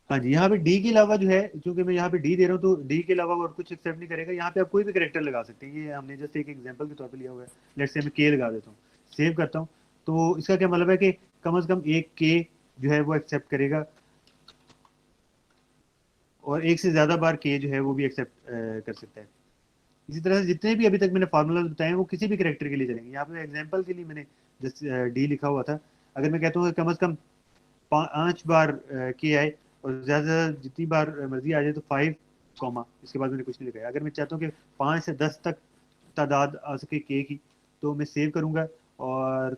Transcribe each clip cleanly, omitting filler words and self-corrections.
हाँ जी, यहाँ पे डी के अलावा जो है, क्योंकि मैं यहाँ पे डी दे रहा हूँ तो डी के अलावा और कुछ एक्सेप्ट नहीं करेगा। यहाँ पे आप कोई भी करेक्टर लगा सकते हैं, ये हमने जस्ट एक एग्जांपल के तौर पे लिया हुआ है। लेट्स से मैं के लगा देता हूँ, सेव करता हूँ, तो इसका क्या मतलब है कि कम से कम एक के जो है वो एक्सेप्ट करेगा, और एक से ज़्यादा बार के जो है वो भी एक्सेप्ट कर सकता है। इसी तरह से जितने भी अभी तक मैंने फार्मूला बताए हैं वो किसी भी करेक्टर के लिए चलेंगे। यहाँ पे एग्जाम्पल के लिए मैंने जस्ट डी लिखा हुआ था। अगर मैं कहता हूँ कि कम से कम 5 बार के आए और ज़्यादा से ज़्यादा जितनी बार मर्जी आ जाए तो 5 कॉमा, इसके बाद मैंने कुछ नहीं लिखा है। अगर मैं चाहता हूँ कि 5 से 10 तक तादाद आ सके के की, तो मैं सेव करूँगा, और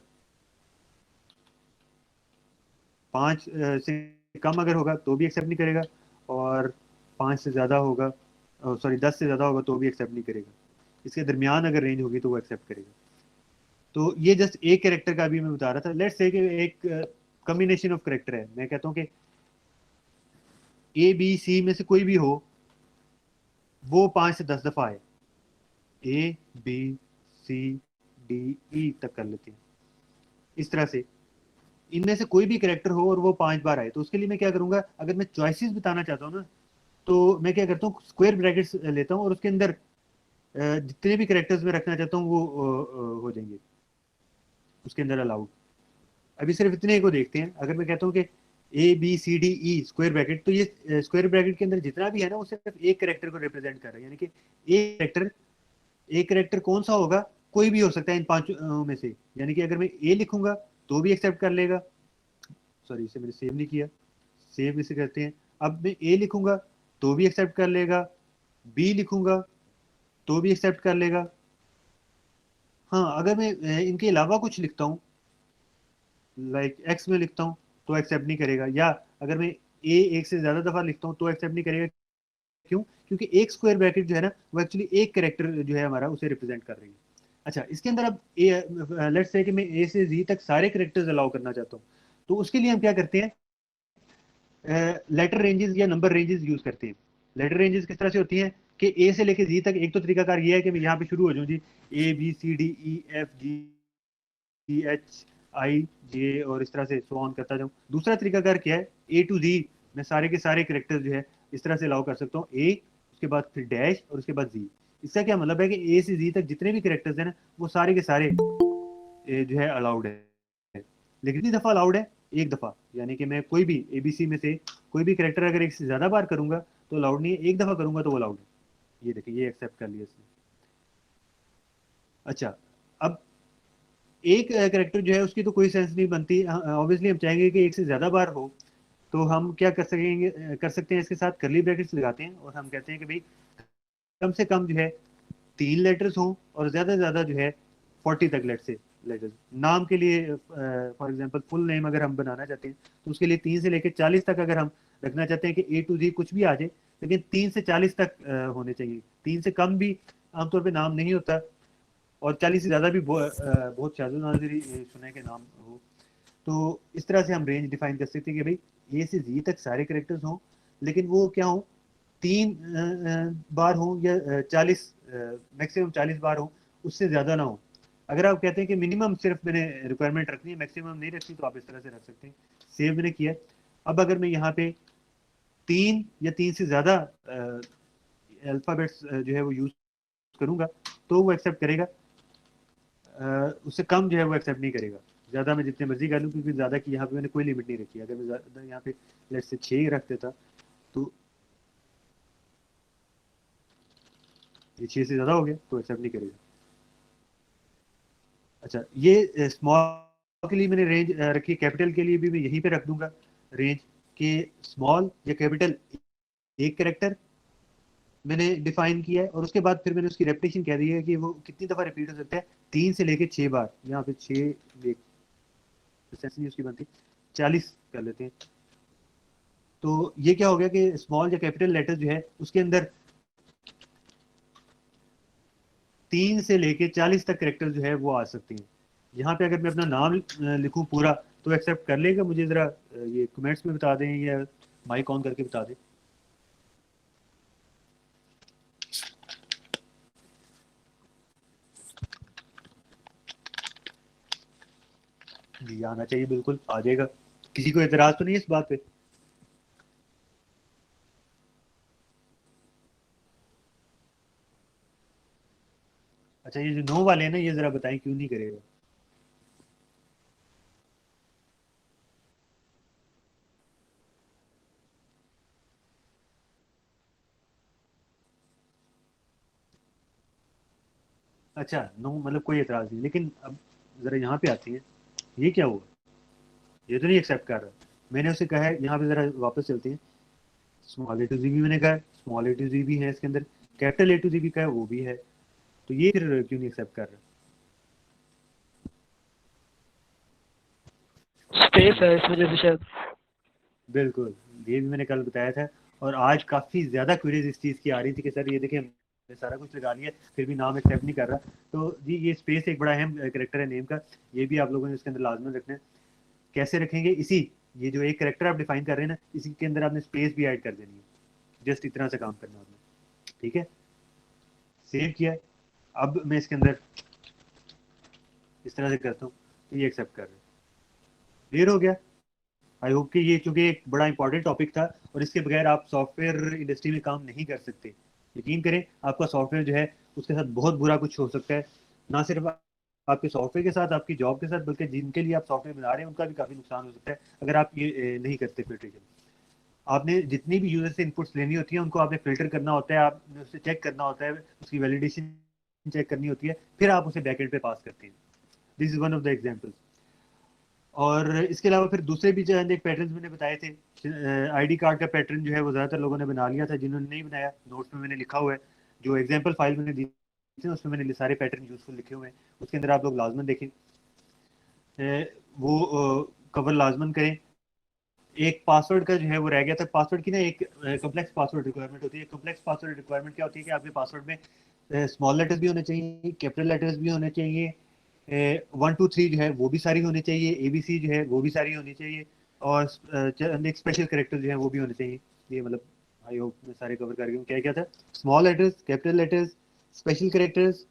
5 से कम अगर होगा तो भी एक्सेप्ट नहीं करेगा, और 5 से ज़्यादा होगा, सॉरी 10 से ज़्यादा होगा तो भी एक्सेप्ट नहीं करेगा। इसके दरमियान अगर रेंज होगी तो वो एक्सेप्ट करेगा। तो ये जस्ट एक कैरेक्टर का भी मैं बता रहा था। लेट्स से कि एक कॉम्बिनेशन ऑफ कैरेक्टर है, मैं कहता हूँ कि ए बी सी में से कोई भी हो, वो 5 से 10 दफा आए, ए बी सी डी ई तक कर लेते हैं। इस तरह से इनमें से कोई भी कैरेक्टर हो और वो 5 बार आए, तो उसके लिए मैं क्या करूंगा, अगर मैं चॉइसेस बताना चाहता हूँ ना, तो मैं क्या करता हूँ, स्क्वायर ब्रैकेट्स लेता हूँ और उसके अंदर जितने भी कैरेक्टर्स मैं रखना चाहता हूँ वो हो जाएंगे उसके अंदर अलाउड। अभी सिर्फ इतने को देखते हैं। अगर मैं कहता हूँ कि A B C D E square bracket, तो ये स्क्वायर ब्रैकेट के अंदर जितना भी है ना वो सिर्फ एक कैरेक्टर को रिप्रेजेंट कर रहा है, यानी कि एक कैरेक्टर कौन सा होगा, कोई भी हो सकता है इन 5 में से। यानी कि अगर मैं ए लिखूंगा तो भी एक्सेप्ट कर लेगा, सॉरी इसे मैंने सेव नहीं किया, सेव इसे करते हैं। अब मैं ए लिखूंगा तो भी एक्सेप्ट कर लेगा, बी लिखूंगा तो भी एक्सेप्ट कर लेगा। हाँ, अगर मैं इनके अलावा कुछ लिखता हूँ, लाइक एक्स में लिखता हूँ, तो एक्सेप्ट नहीं करेगा। या अगर मैं ए एक से ज्यादा दफा लिखता हूँ तो एक्सेप्ट नहीं करेगा। क्यों? क्योंकि एक स्क्वायर ब्रैकेट जो है ना वो एक्चुअली एक करेक्टर जो है हमारा उसे रिप्रेजेंट कर रही है। अच्छा, इसके अंदर अब लेट्स से कि मैं ए से जी तक सारे करेक्टर्स अलाउ करना चाहता हूँ, तो उसके लिए हम क्या करते हैं, लेटर रेंजेस या नंबर रेंजेस यूज करते हैं। लेटर रेंजेस किस तरह से होती हैं कि ए से लेके जी तक, एक तो तरीकाकार ये है कि मैं यहाँ पे शुरू हो जाऊँ जी, A B C D E F G H I J, और इस तरह से सो ऑन करता जाऊँ। दूसरा तरीकाकार क्या है, ए टू जी, मैं सारे के सारे करेक्टर्स जो है इस तरह से अलाउ कर सकता हूँ, ए उसके बाद फिर डैश और उसके बाद जी। इसका क्या मतलब है कि ए से जी तक जितने भी करेक्टर्स हैं ना वो सारे के सारे जो है अलाउड है। लेकिन कितनी दफा अलाउड है, एक दफा। यानी कि मैं कोई भी एबीसी में से कोई भी करेक्टर अगर एक से ज्यादा बार करूंगा तो अलाउड नहीं है, एक दफा करूंगा तो वो अलाउड है। ये देखिए, ये एक्सेप्ट कर लिया इसने। अच्छा, अब एक करेक्टर जो है उसकी तो कोई सेंस नहीं बनती, ऑब्वियसली हम चाहेंगे कि एक से ज्यादा बार हो। तो हम क्या कर सकेंगे, कर सकते हैं, इसके साथ करली ब्रैकेट्स लगाते हैं और हम कहते हैं कि भाई कम से कम जो है 3 लेटर्स हों, और ज्यादा से ज्यादा जो है 40 तक लेट से लेटर्स। नाम के लिए फॉर एग्जांपल फुल नेम अगर हम बनाना चाहते हैं तो उसके लिए 3 से लेकर 40 तक अगर हम रखना चाहते हैं कि ए टू जी कुछ भी आ जाए, लेकिन 3 से 40 तक होने चाहिए। 3 से कम भी आमतौर पे नाम नहीं होता, और 40 से ज़्यादा भी बहुत शाज़ नाज़िरी सुने के नाम हो। तो इस तरह से हम रेंज डिफाइन कर सकते हैं कि भाई ए से जी तक सारे करेक्टर्स हों, लेकिन वो क्या हों, 3 बार हों या 40, मैक्सिमम 40 बार हों, उससे ज़्यादा ना हो। अगर आप कहते हैं कि मिनिमम सिर्फ मैंने रिक्वायरमेंट रखनी है, मैक्सिमम नहीं रखनी, तो आप इस तरह से रख सकते हैं। सेव मैंने किया। अब अगर मैं यहाँ पे 3 या 3 से ज़्यादा अल्फ़ाबेट्स जो है वो यूज़ करूँगा तो वो एक्सेप्ट करेगा, उससे कम जो है वो एक्सेप्ट नहीं करेगा। ज़्यादा मैं जितने मर्जी कर लूँ, क्योंकि ज़्यादा की यहाँ पे मैंने कोई लिमिट नहीं रखी। अगर मैं ज़्यादा यहाँ पे लेट से 6 रख देता तो ये 6 से ज़्यादा हो गया तो एक्सेप्ट नहीं करेगा। अच्छा, ये स्मॉल के लिए मैंने रेंज रखी, कैपिटल के लिए भी मैं यहीं पे रख दूंगा रेंज, कि स्मॉल या कैपिटल एक करेक्टर मैंने डिफाइन किया है, और उसके बाद फिर मैंने उसकी रेपिटेशन कह दी है कि वो कितनी दफ़ा रिपीट हो सकता है, 3 से लेके 6 बार। यहाँ पे 6 नहीं उसकी बनती, 40 कर लेते हैं। तो ये क्या हो गया कि स्मॉल या कैपिटल लेटर जो है उसके अंदर 3 से लेके 40 तक करेक्टर जो है वो आ सकती हैं। यहाँ पे अगर मैं अपना नाम लिखूँ पूरा तो एक्सेप्ट कर लेगा। मुझे ज़रा ये कमेंट्स में बता दें या माइक ऑन करके बता दें। जी, आना चाहिए, बिल्कुल आ जाएगा। किसी को एतराज़ तो नहीं है इस बात पे? अच्छा, ये जो नो वाले हैं ना, ये जरा बताएं क्यों नहीं करेगा। अच्छा, नो मतलब कोई एतराज नहीं, लेकिन अब जरा यहाँ पे आती है, ये क्या हुआ, ये तो नहीं एक्सेप्ट कर रहा। मैंने उसे कहा है, यहाँ पे जरा वापस चलते हैं, स्मॉल ए टू जी भी मैंने कहा है, स्मॉल ए टू जी भी है इसके अंदर, कैपिटल ए टू जी भी का है, वो भी है, तो ये फिर क्यों नहीं एक्सेप्ट कर रहा। स्पेस है इस वजह से शायद। बिल्कुल, ये भी मैंने कल बताया था, और आज काफ़ी ज़्यादा क्वेरीज इस चीज़ की आ रही थी कि सर ये देखिए हमने सारा कुछ लगा लिया फिर भी नाम एक्सेप्ट नहीं कर रहा। तो जी, ये स्पेस एक बड़ा अहम करेक्टर है नेम का, ये भी आप लोगों ने इसके अंदर लाजमन रखना है। कैसे रखेंगे, इसी ये जो एक करेक्टर आप डिफाइन कर रहे हैं ना, इसी के अंदर आपने स्पेस भी ऐड कर देनी है, जस्ट इतना सा काम करना है आपने। ठीक है, सेव किया है। अब मैं इसके अंदर इस तरह से करता हूँ, तो ये एक्सेप्ट कर रहे हैं, क्लियर हो गया। आई होप कि ये चूंकि एक बड़ा इंपॉर्टेंट टॉपिक था, और इसके बगैर आप सॉफ्टवेयर इंडस्ट्री में काम नहीं कर सकते। यकीन करें, आपका सॉफ्टवेयर जो है उसके साथ बहुत बुरा कुछ हो सकता है, ना सिर्फ आपके सॉफ्टवेयर के साथ, आपकी जॉब के साथ, बल्कि जिनके लिए आप सॉफ्टवेयर बना रहे हैं उनका भी काफ़ी नुकसान हो सकता है अगर आप ये नहीं करते फिल्ट्रेशन। आपने जितनी भी यूजर से इनपुट्स लेनी होती है उनको आपने फिल्टर करना होता है, आपने उसे चेक करना होता है, उसकी वैलिडेशन चेक करनी होती है, फिर आप उसे बैकएंड पे पास करते हैं। This is one of the examples. और इसके अलावा फिर दूसरे भी चंद एक पैटर्न मैंने बताए थे। आईडी कार्ड का पैटर्न जो है वो ज़्यादातर लोगों ने बना लिया था, जिन्होंने नहीं बनाया नोट्स में मैंने लिखा हुआ है, जो एग्जाम्पल फाइल मैंने दी थी उसमें मैंने सारे पैटर्न यूजफुल लिखे हुए हैं, उसके अंदर आप लोग लाजमन देखें, वो कवर लाजमन करें। एक पासवर्ड का जो है वो रह गया था, पासवर्ड की ना एक कम्प्लेक्स पासवर्ड रिक्वायरमेंट होती है। कम्प्लेक्स पासवर्ड रिक्वायरमेंट क्या होती है कि आपके पासवर्ड में स्मॉल लेटर्स भी होने चाहिए, कैपिटल लेटर्स भी होने चाहिए, 1 2 3 जो है वो भी सारी होनी चाहिए, ABC जो है वो भी सारी होनी चाहिए, और एक स्पेशल करेक्टर जो है वो भी होने चाहिए। ये मतलब आई होप मैं सारे कवर कर गया हूँ। क्या क्या था, small letters, capital letters, special characters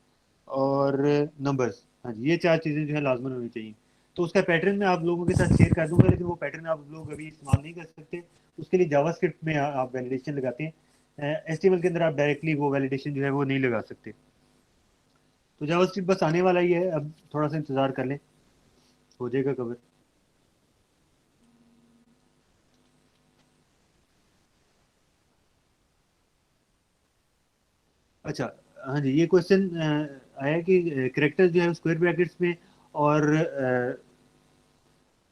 और नंबर्स। हाँ जी, ये 4 चीज़ें जो है लाजमन होनी चाहिए। तो उसका पैटर्न मैं आप लोगों के साथ शेयर कर दूंगा, लेकिन वो पैटर्न आप लोग अभी इस्तेमाल नहीं कर सकते। उसके लिए जावास्क्रिप्ट में आप वैलिडेशन लगाते हैं, HTML के अंदर आप डायरेक्टली वो वैलिडेशन जो है वो नहीं लगा सकते। तो जावास्क्रिप्ट बस आने वाला ही है, अब थोड़ा सा इंतजार कर लें, हो जाएगा कवर। अच्छा, हाँ जी, ये क्वेश्चन आया कि करेक्टर्स जो है स्क्वायर ब्रैकेट्स में, और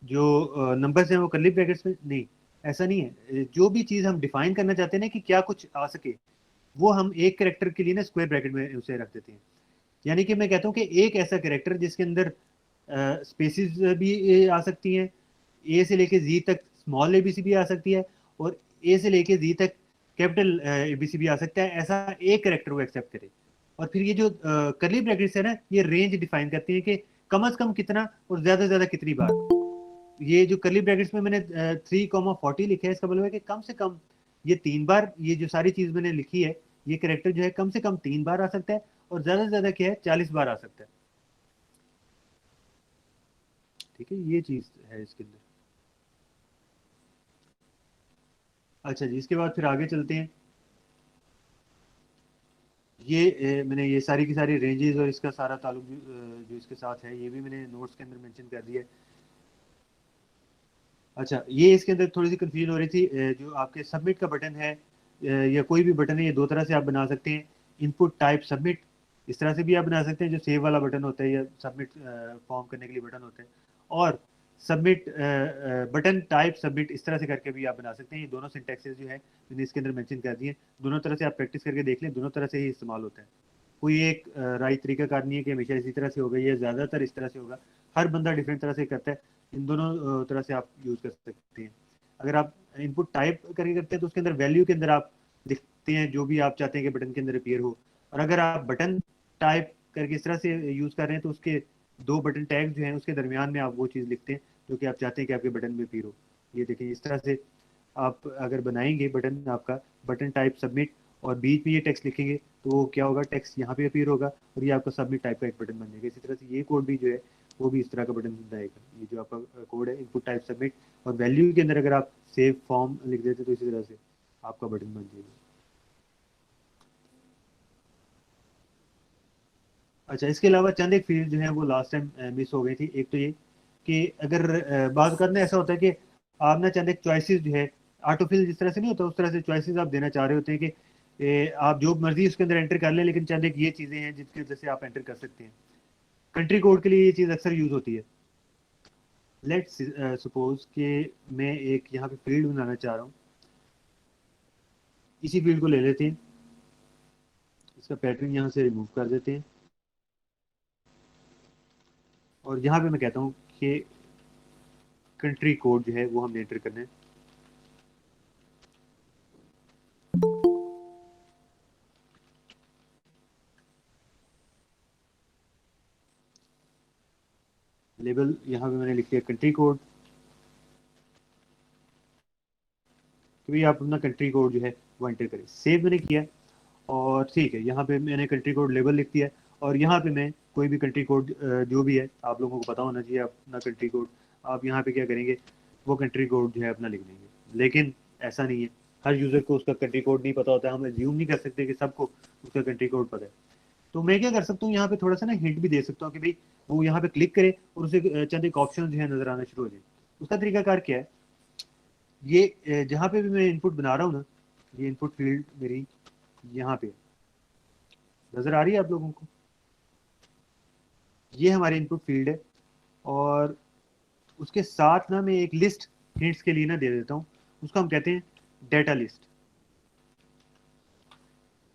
जो नंबर्स हैं वो कर्ली ब्रैकेट्स में नहीं। ऐसा नहीं है, जो भी चीज़ हम डिफाइन करना चाहते हैं ना कि क्या कुछ आ सके, वो हम एक करेक्टर के लिए ना स्क्वायर ब्रैकेट में उसे रख देते हैं। यानी कि मैं कहता हूँ कि एक ऐसा करेक्टर जिसके अंदर स्पेसिस भी आ सकती हैं, ए से लेके जी तक स्मॉल ABC भी आ सकती है, और ए से लेके जी तक कैपिटल ABC भी आ सकता है, ऐसा एक करेक्टर वो एक्सेप्ट करे। और फिर ये जो करली ब्रैकेट्स है ना, ये रेंज डिफाइन करती है कि कम से कम कितना और ज्यादा से ज्यादा कितनी बार। ये जो करली ब्रैकेट्स में मैंने 3,40 लिखा है, इसका मतलब है कि कम से कम ये 3 बार, ये जो सारी चीज मैंने लिखी है, ये करेक्टर जो है कम से कम 3 बार आ सकता है, और ज्यादा से ज्यादा क्या है 40 बार आ सकता है। ठीक है, ये चीज है इसके अंदर। अच्छा जी, इसके बाद फिर आगे चलते हैं। ये मैंने ये सारी की सारी रेंजेस और इसका सारा ताल्लुक जो इसके साथ है, ये भी मैंने नोट्स के अंदर मेंशन कर दिया है। अच्छा, ये इसके अंदर थोड़ी सी कंफ्यूजन हो रही थी, जो आपके सबमिट का बटन है, या कोई भी बटन है, ये दो तरह से आप बना सकते हैं। इनपुट टाइप सबमिट, इस तरह से भी आप बना सकते हैं, जो सेव वाला बटन होता है, या सबमिट फॉर्म करने के लिए बटन होता है, और सबमिट बटन टाइप सबमिट, इस तरह से करके भी आप बना सकते हैं। ये दोनों सिंटैक्सेस जो है मैंने इसके अंदर मेंशन कर दिए, दोनों तरह से आप प्रैक्टिस करके देख लें, दोनों तरह से ही इस्तेमाल होता है। कोई एक राइट तरीकाकार नहीं है कि हमेशा इसी तरह से होगा या ज़्यादातर इस तरह से होगा, हर बंदा डिफरेंट तरह से करता है। इन दोनों तरह से आप यूज़ कर सकते हैं। अगर आप इनपुट टाइप करके करते हैं तो उसके अंदर वैल्यू के अंदर आप लिखते हैं जो भी आप चाहते हैं कि बटन के अंदर अपीयर हो, और अगर आप बटन टाइप करके इस तरह से यूज़ कर रहे हैं तो उसके दो बटन टैग जो हैं उसके दरमियान में आप वो चीज़ लिखते हैं जो कि आप चाहते हैं कि आपके बटन में अपीयर हो। ये देखिए, इस तरह से आप अगर बनाएंगे बटन, आपका बटन टाइप सबमिट, और बीच में ये टेक्स्ट लिखेंगे तो वो क्या होगा, टेक्स्ट यहाँ पे अपीयर होगा, और ये आपका सबमिट टाइप का एक बटन बन जाएगा। इसी तरह से ये कोड भी जो है वो भी इस तरह का बटन बनाएगा। ये जो आपका कोड है, इनपुट टाइप सबमिट, और वैल्यू के अंदर अगर आप सेव फॉर्म लिख देते तो इसी तरह से आपका बटन बन जाएगा। अच्छा, इसके अलावा चंद एक फील्ड जो है वो लास्ट टाइम मिस हो गई थी। एक तो ये कि अगर बात करना ऐसा होता है कि आप ना चंद एक चॉइसेस जो है ऑटोफिल जिस तरह से नहीं होता उस तरह से चॉइसेस आप देना चाह रहे होते हैं कि आप जो मर्जी उसके अंदर एंटर कर लें, लेकिन चंद एक ये चीज़ें हैं जिसकी वजह से आप एंटर कर सकते हैं। कंट्री कोड के लिए ये चीज़ अक्सर यूज़ होती है। लेट्स सपोज कि मैं एक यहाँ पे फील्ड बनाना चाह रहा हूँ। इसी फील्ड को ले लेते हैं, इसका पैटर्न यहाँ से रिमूव कर देते हैं और यहाँ पे मैं कहता हूँ कि कंट्री कोड जो है वो हमने एंटर करना है। लेबल यहाँ पे मैंने लिख दिया कंट्री कोड, तो भी आप अपना कंट्री कोड जो है वो एंटर करें। सेव मैंने किया और ठीक है, यहाँ पे मैंने कंट्री कोड लेबल लिख दिया और यहाँ पे मैं कोई भी कंट्री कोड जो भी है आप लोगों को पता होना चाहिए अपना कंट्री कोड, आप यहाँ पे क्या करेंगे वो कंट्री कोड जो है अपना लिख देंगे। लेकिन ऐसा नहीं है, हर यूज़र को उसका कंट्री कोड नहीं पता होता है, हम एज्यूम नहीं कर सकते कि सबको उसका कंट्री कोड पता है। तो मैं क्या कर सकता हूँ यहाँ पे थोड़ा सा ना हिंट भी दे सकता हूँ कि भाई वो यहाँ पे क्लिक करे और उसे चंद एक ऑप्शन जो है नजर आना शुरू हो जाए। उसका तरीकाकार क्या है, ये जहाँ पे भी मैं इनपुट बना रहा हूँ ना, ये इनपुट फील्ड मेरी यहाँ पे नजर आ रही है आप लोगों को, ये हमारी इनपुट फील्ड है और उसके साथ ना मैं एक लिस्ट हिंट्स के लिए ना दे देता हूँ, उसको हम कहते हैं डेटा लिस्ट।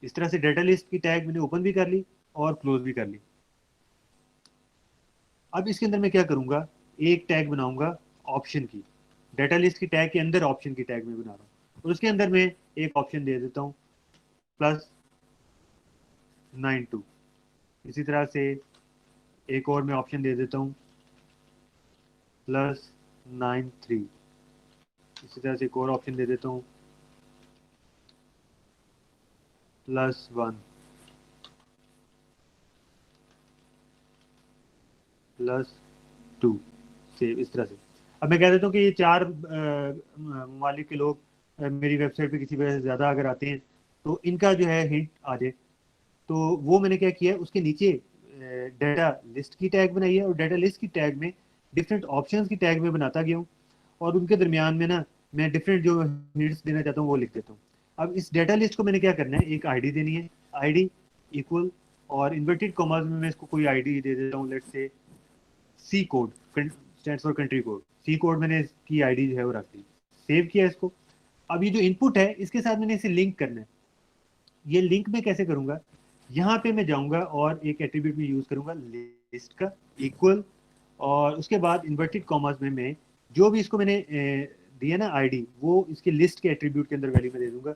इस तरह से डेटा लिस्ट की टैग मैंने ओपन भी कर ली और क्लोज भी कर ली। अब इसके अंदर मैं क्या करूंगा, एक टैग बनाऊंगा ऑप्शन की, डेटा लिस्ट की टैग के अंदर ऑप्शन की टैग में बना रहा हूँ और उसके अंदर मैं एक ऑप्शन दे देता हूँ +92। इसी तरह से एक और मैं ऑप्शन दे देता हूँ +93। इसी तरह से एक और ऑप्शन दे देता हूँ +1 +2। सेव। इस तरह से अब मैं कह देता हूँ कि ये 4 ममालिक के लोग मेरी वेबसाइट पे किसी वजह से ज़्यादा अगर आते हैं तो इनका जो है हिंट आ जाए। तो वो मैंने क्या किया, उसके नीचे डेटा लिस्ट की टैग बनाई है और डेटा लिस्ट की टैग में डिफरेंट ऑप्शंस की टैग में बनाता गया हूँ और उनके दरमियान में ना मैं डिफरेंट जो हिंट्स देना चाहता हूँ वो लिख देता हूँ। अब इस डेटा लिस्ट को मैंने क्या करना है, एक आईडी देनी है, आईडी इक्वल और इन्वर्टेड कॉमास में मैं इसको कोई आईडी दे देता हूँ, let's say C code, stands for country code. C code मैंने इसकी आईडी जो है वो रख दी, सेव किया इसको। अब ये जो इनपुट है इसके साथ मैंने इसे लिंक करना है। ये लिंक मैं कैसे करूंगा, यहाँ पे मैं जाऊंगा और एक एट्रीब्यूट में यूज करूंगा लिस्ट का इक्वल और उसके बाद इन्वर्टेड कॉमास में मैं जो भी इसको मैंने दिया ना आईडी वो इसके लिस्ट के एट्रीब्यूट के अंदर वैल्यू में दे दूंगा।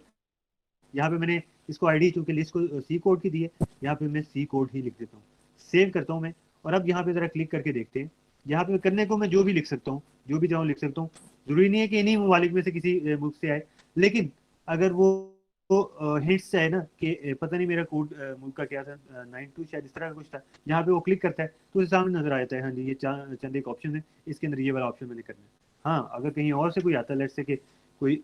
यहाँ पे मैंने इसको आईडी चूंकि लिस्ट को सी कोड की दी है, यहाँ पे मैं सी कोड ही लिख देता हूँ, सेव करता हूँ मैं। और अब यहाँ पे जरा क्लिक करके देखते हैं, यहाँ पे करने को मैं जो भी लिख सकता हूँ, जो भी चाहूँ लिख सकता हूँ। जरूरी नहीं है कि इन्हीं ममालिक में से किसी मुल्क से आए, लेकिन अगर वो हिंट्स से आए ना कि पता नहीं मेरा कोड मुल्क का क्या था, 92 शायद इस तरह का कुछ था, यहाँ पे वो क्लिक करता है तो उसे सामने नजर आ जाता है हाँ जी ये चंद एक ऑप्शन है, इसके अंदर ये वाला ऑप्शन मैंने करना है। हाँ, अगर कहीं और से कोई आता है, लेट्स से कि कोई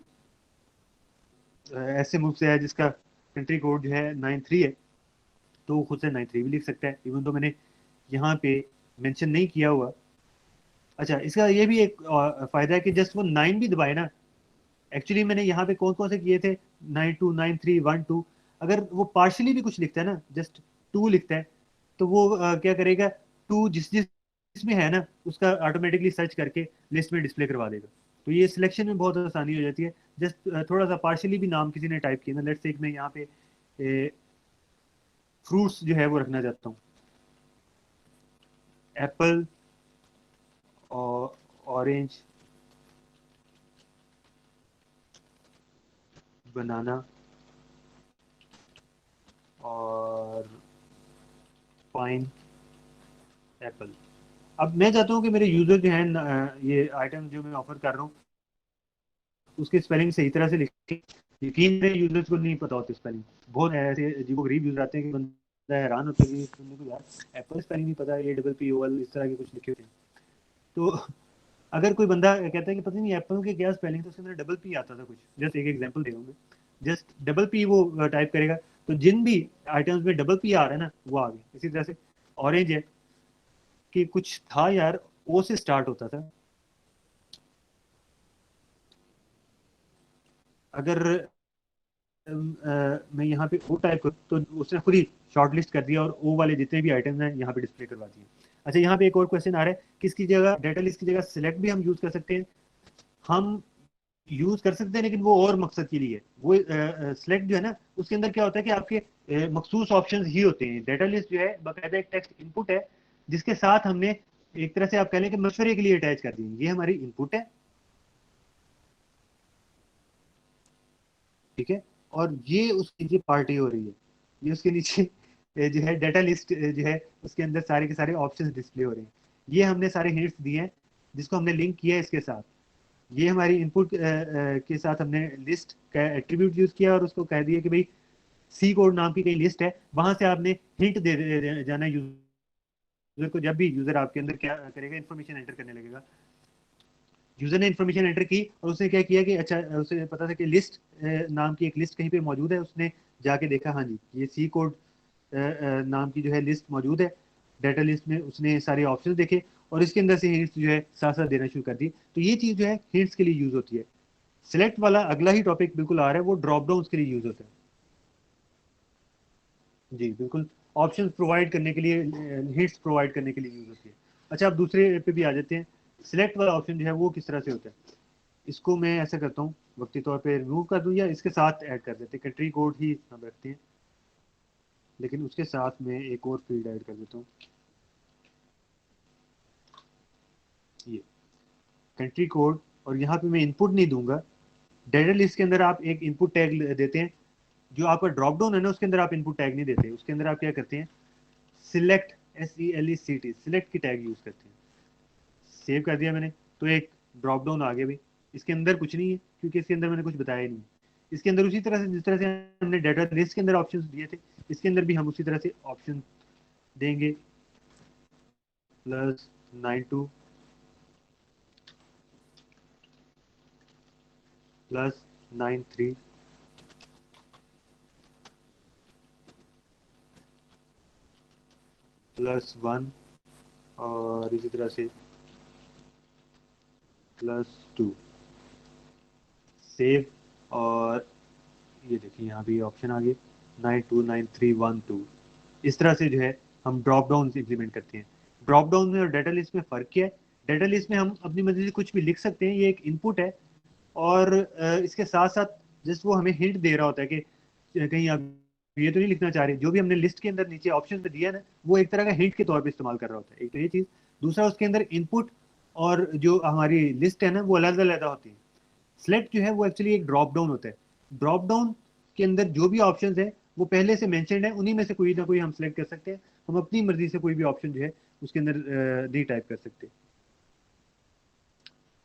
ऐसे मुल्क से है जिसका कंट्री कोड जो है 93 है, तो वो खुद से 93 भी लिख सकता है, इवन तो मैंने यहाँ पे मेंशन नहीं किया हुआ। अच्छा, इसका ये भी एक फायदा है कि जस्ट वो 9 भी दबाए ना, एक्चुअली मैंने यहाँ पे कौन कौन से किए थे, 92 93 12, अगर वो पार्शली भी कुछ लिखता है ना, जस्ट 2 लिखता है, तो वो क्या करेगा, 2 जिस जिसमें है ना उसका ऑटोमेटिकली सर्च करके लिस्ट में डिस्प्ले करवा देगा। तो ये सिलेक्शन में बहुत आसानी हो जाती है। जस्ट थोड़ा सा पार्शली भी नाम किसी ने टाइप किया ना, लेट्स से एक मैं यहाँ पे फ्रूट्स जो है वो रखना चाहता हूँ, एप्पल और ऑरेंज बनाना और पाइन एप्पल। अब मैं चाहता हूँ कि मेरे यूजर जो है ये आइटम जो मैं ऑफर कर रहा हूँ उसके स्पेलिंग सही तरह से लिखें। यकीन मेरे यूजर्स को नहीं पता होती स्पेलिंग, बहुत ऐसे अजीबो गरीब यूजर आते हैं कि बंदा हैरान होता है कि तुमने को यार एप्पल स्पेलिंग नहीं पता, APPL इस तरह के कुछ लिखे होते हैं। तो अगर कोई बंदा कहता है कि पता नहीं एप्पल के क्या स्पेलिंग, तो उसके अंदर डबल P आता था कुछ, जस्ट एक एग्जांपल दे रहा हूँ मैं, जस्ट डबल P वो टाइप करेगा तो जिन भी आइटम्स में डबल P आ रहा है ना वो आ गए। इसी तरह से ऑरेंज है कि कुछ था यार, ओ से स्टार्ट होता था। अगर मैं यहाँ पे ओ टाइप करूँ तो उसने खुद ही शॉर्ट लिस्ट कर दिया और ओ वाले जितने भी आइटम्स हैं यहाँ पे डिस्प्ले करवा दिए। अच्छा, यहाँ पे एक और क्वेश्चन आ रहा है, किसकी जगह, डाटा लिस्ट की जगह सिलेक्ट भी हम यूज कर सकते हैं। हम यूज कर सकते हैं, लेकिन वो और मकसद के लिए। वो सिलेक्ट जो है ना, उसके अंदर क्या होता है कि आपके मखसूस ऑप्शंस ही होते हैं। डाटा लिस्ट जो है बाकायदा एक टेक्स्ट इनपुट है, जिसके साथ हमने एक तरह से आप कह लें कि मशवरे के लिए अटैच कर दिए। ये हमारी इनपुट है, ठीक है। और ये उसके नीचे पार्टी हो रही है, ये उसके नीचे जो है डाटा लिस्ट जो है, उसके अंदर सारे के सारे ऑप्शंस डिस्प्ले हो रहे हैं। ये हमने सारे हिंट्स दिए हैं, जिसको हमने लिंक किया है इसके साथ। ये हमारी इनपुट के साथ हमने लिस्ट का एट्रीब्यूट यूज किया और उसको कह दिया कि भाई सी कोड नाम की कई लिस्ट है, वहां से आपने हिंट दे जाना यूजर को। जब भी यूजर आपके अंदर क्या करेगा, इन्फॉर्मेशन एंटर करने लगेगा। यूजर ने इन्फॉर्मेशन एंटर की और उसने क्या किया कि अच्छा, उसे पता था कि लिस्ट नाम की एक लिस्ट कहीं पे मौजूद है। उसने जाके देखा, हाँ जी, ये सी कोड नाम की जो है लिस्ट मौजूद है डाटा लिस्ट में। उसने सारे ऑप्शन देखे और इसके अंदर से हिंट्स जो है साथ साथ देना शुरू कर दी। तो ये चीज जो है हिंट्स के लिए यूज होती है। सिलेक्ट वाला अगला ही टॉपिक बिल्कुल आ रहा है, वो ड्रॉप डाउन के लिए यूज होता है। जी बिल्कुल, ऑप्शन प्रोवाइड करने के लिए, हिंट्स प्रोवाइड करने के लिए यूज होती है। अच्छा, अब दूसरे पे भी आ जाते हैं। सिलेक्ट वाला ऑप्शन जो है वो किस तरह से होता है, इसको मैं ऐसा करता हूँ, वक्ती तौर पे रिमूव कर दूं या इसके साथ ऐड कर देते हैं। कंट्री कोड ही हम रखते हैं, लेकिन उसके साथ में एक और फील्ड ऐड कर देता हूँ, ये कंट्री कोड। और यहाँ पे मैं इनपुट नहीं दूंगा। डाटा लिस्ट के अंदर आप एक इनपुट टैग देते हैं। जो आपका ड्रॉप डाउन है ना, उसके अंदर आप इनपुट टैग नहीं देते। उसके अंदर आप क्या करते हैं, सिलेक्ट, SELECT, सिलेक्ट की टैग यूज करते हैं। सेव कर दिया मैंने, तो एक ड्रॉप डाउन आ गया भाई। इसके अंदर कुछ नहीं है, क्योंकि इसके अंदर मैंने कुछ बताया ही नहीं। इसके अंदर उसी तरह से जिस तरह से हमने डाटा लिस्ट के अंदर ऑप्शंस दिए थे, इसके अंदर भी हम उसी तरह से ऑप्शन देंगे। +92 +93 +1, और इसी तरह से +2। सेव। और ये देखिए यहाँ भी ऑप्शन आ गए, 929312। इस तरह से जो है हम ड्रॉप डाउन इंप्लीमेंट करते हैं। ड्रॉप डाउन में और डाटा लिस्ट में फ़र्क क्या है, डाटा लिस्ट में हम अपनी मर्जी से कुछ भी लिख सकते हैं, ये एक इनपुट है। और इसके साथ साथ जिस वो हमें हिंट दे रहा होता है कि कहीं आप ये तो नहीं लिखना चाह रहे, जो भी हमने लिस्ट के अंदर नीचे ऑप्शन में दिया है ना, वो एक तरह का हिंट के तौर पे इस्तेमाल कर रहा होता है। एक तो ये चीज़। दूसरा, उसके अंदर इनपुट और जो हमारी लिस्ट है ना, वो अलग अलग होती है। सिलेक्ट जो है वो एक्चुअली एक ड्रॉप डाउन होता है। ड्रॉप डाउन के अंदर जो भी ऑप्शंस है वो पहले से मेंशन्ड है, उन्हीं में से कोई ना कोई हम सिलेक्ट कर सकते हैं। हम अपनी मर्जी से कोई भी ऑप्शन जो है उसके अंदर नहीं टाइप कर सकते।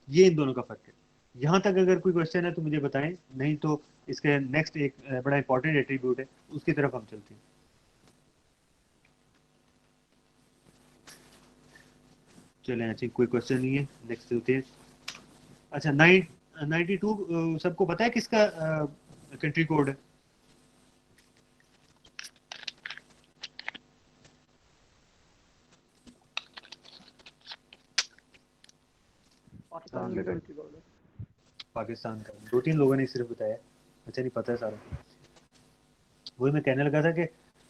ये इन दोनों का फर्क है। यहाँ तक अगर कोई क्वेश्चन है तो मुझे बताएं, नहीं तो इसके नेक्स्ट एक बड़ा इंपॉर्टेंट एट्रीब्यूट है, उसकी तरफ हम चलते हैं। चलें, अच्छी कोई क्वेश्चन नहीं है, नेक्स्ट चलते हैं। अच्छा, 92 सबको पता है किसका कंट्री कोड है? पाकिस्तान की कंट्री कोड है। पाकिस्तान का 2-3 लोगों ने सिर्फ बताया। अच्छा, नहीं पता है सारों को। वही मैं कहने लगा था कि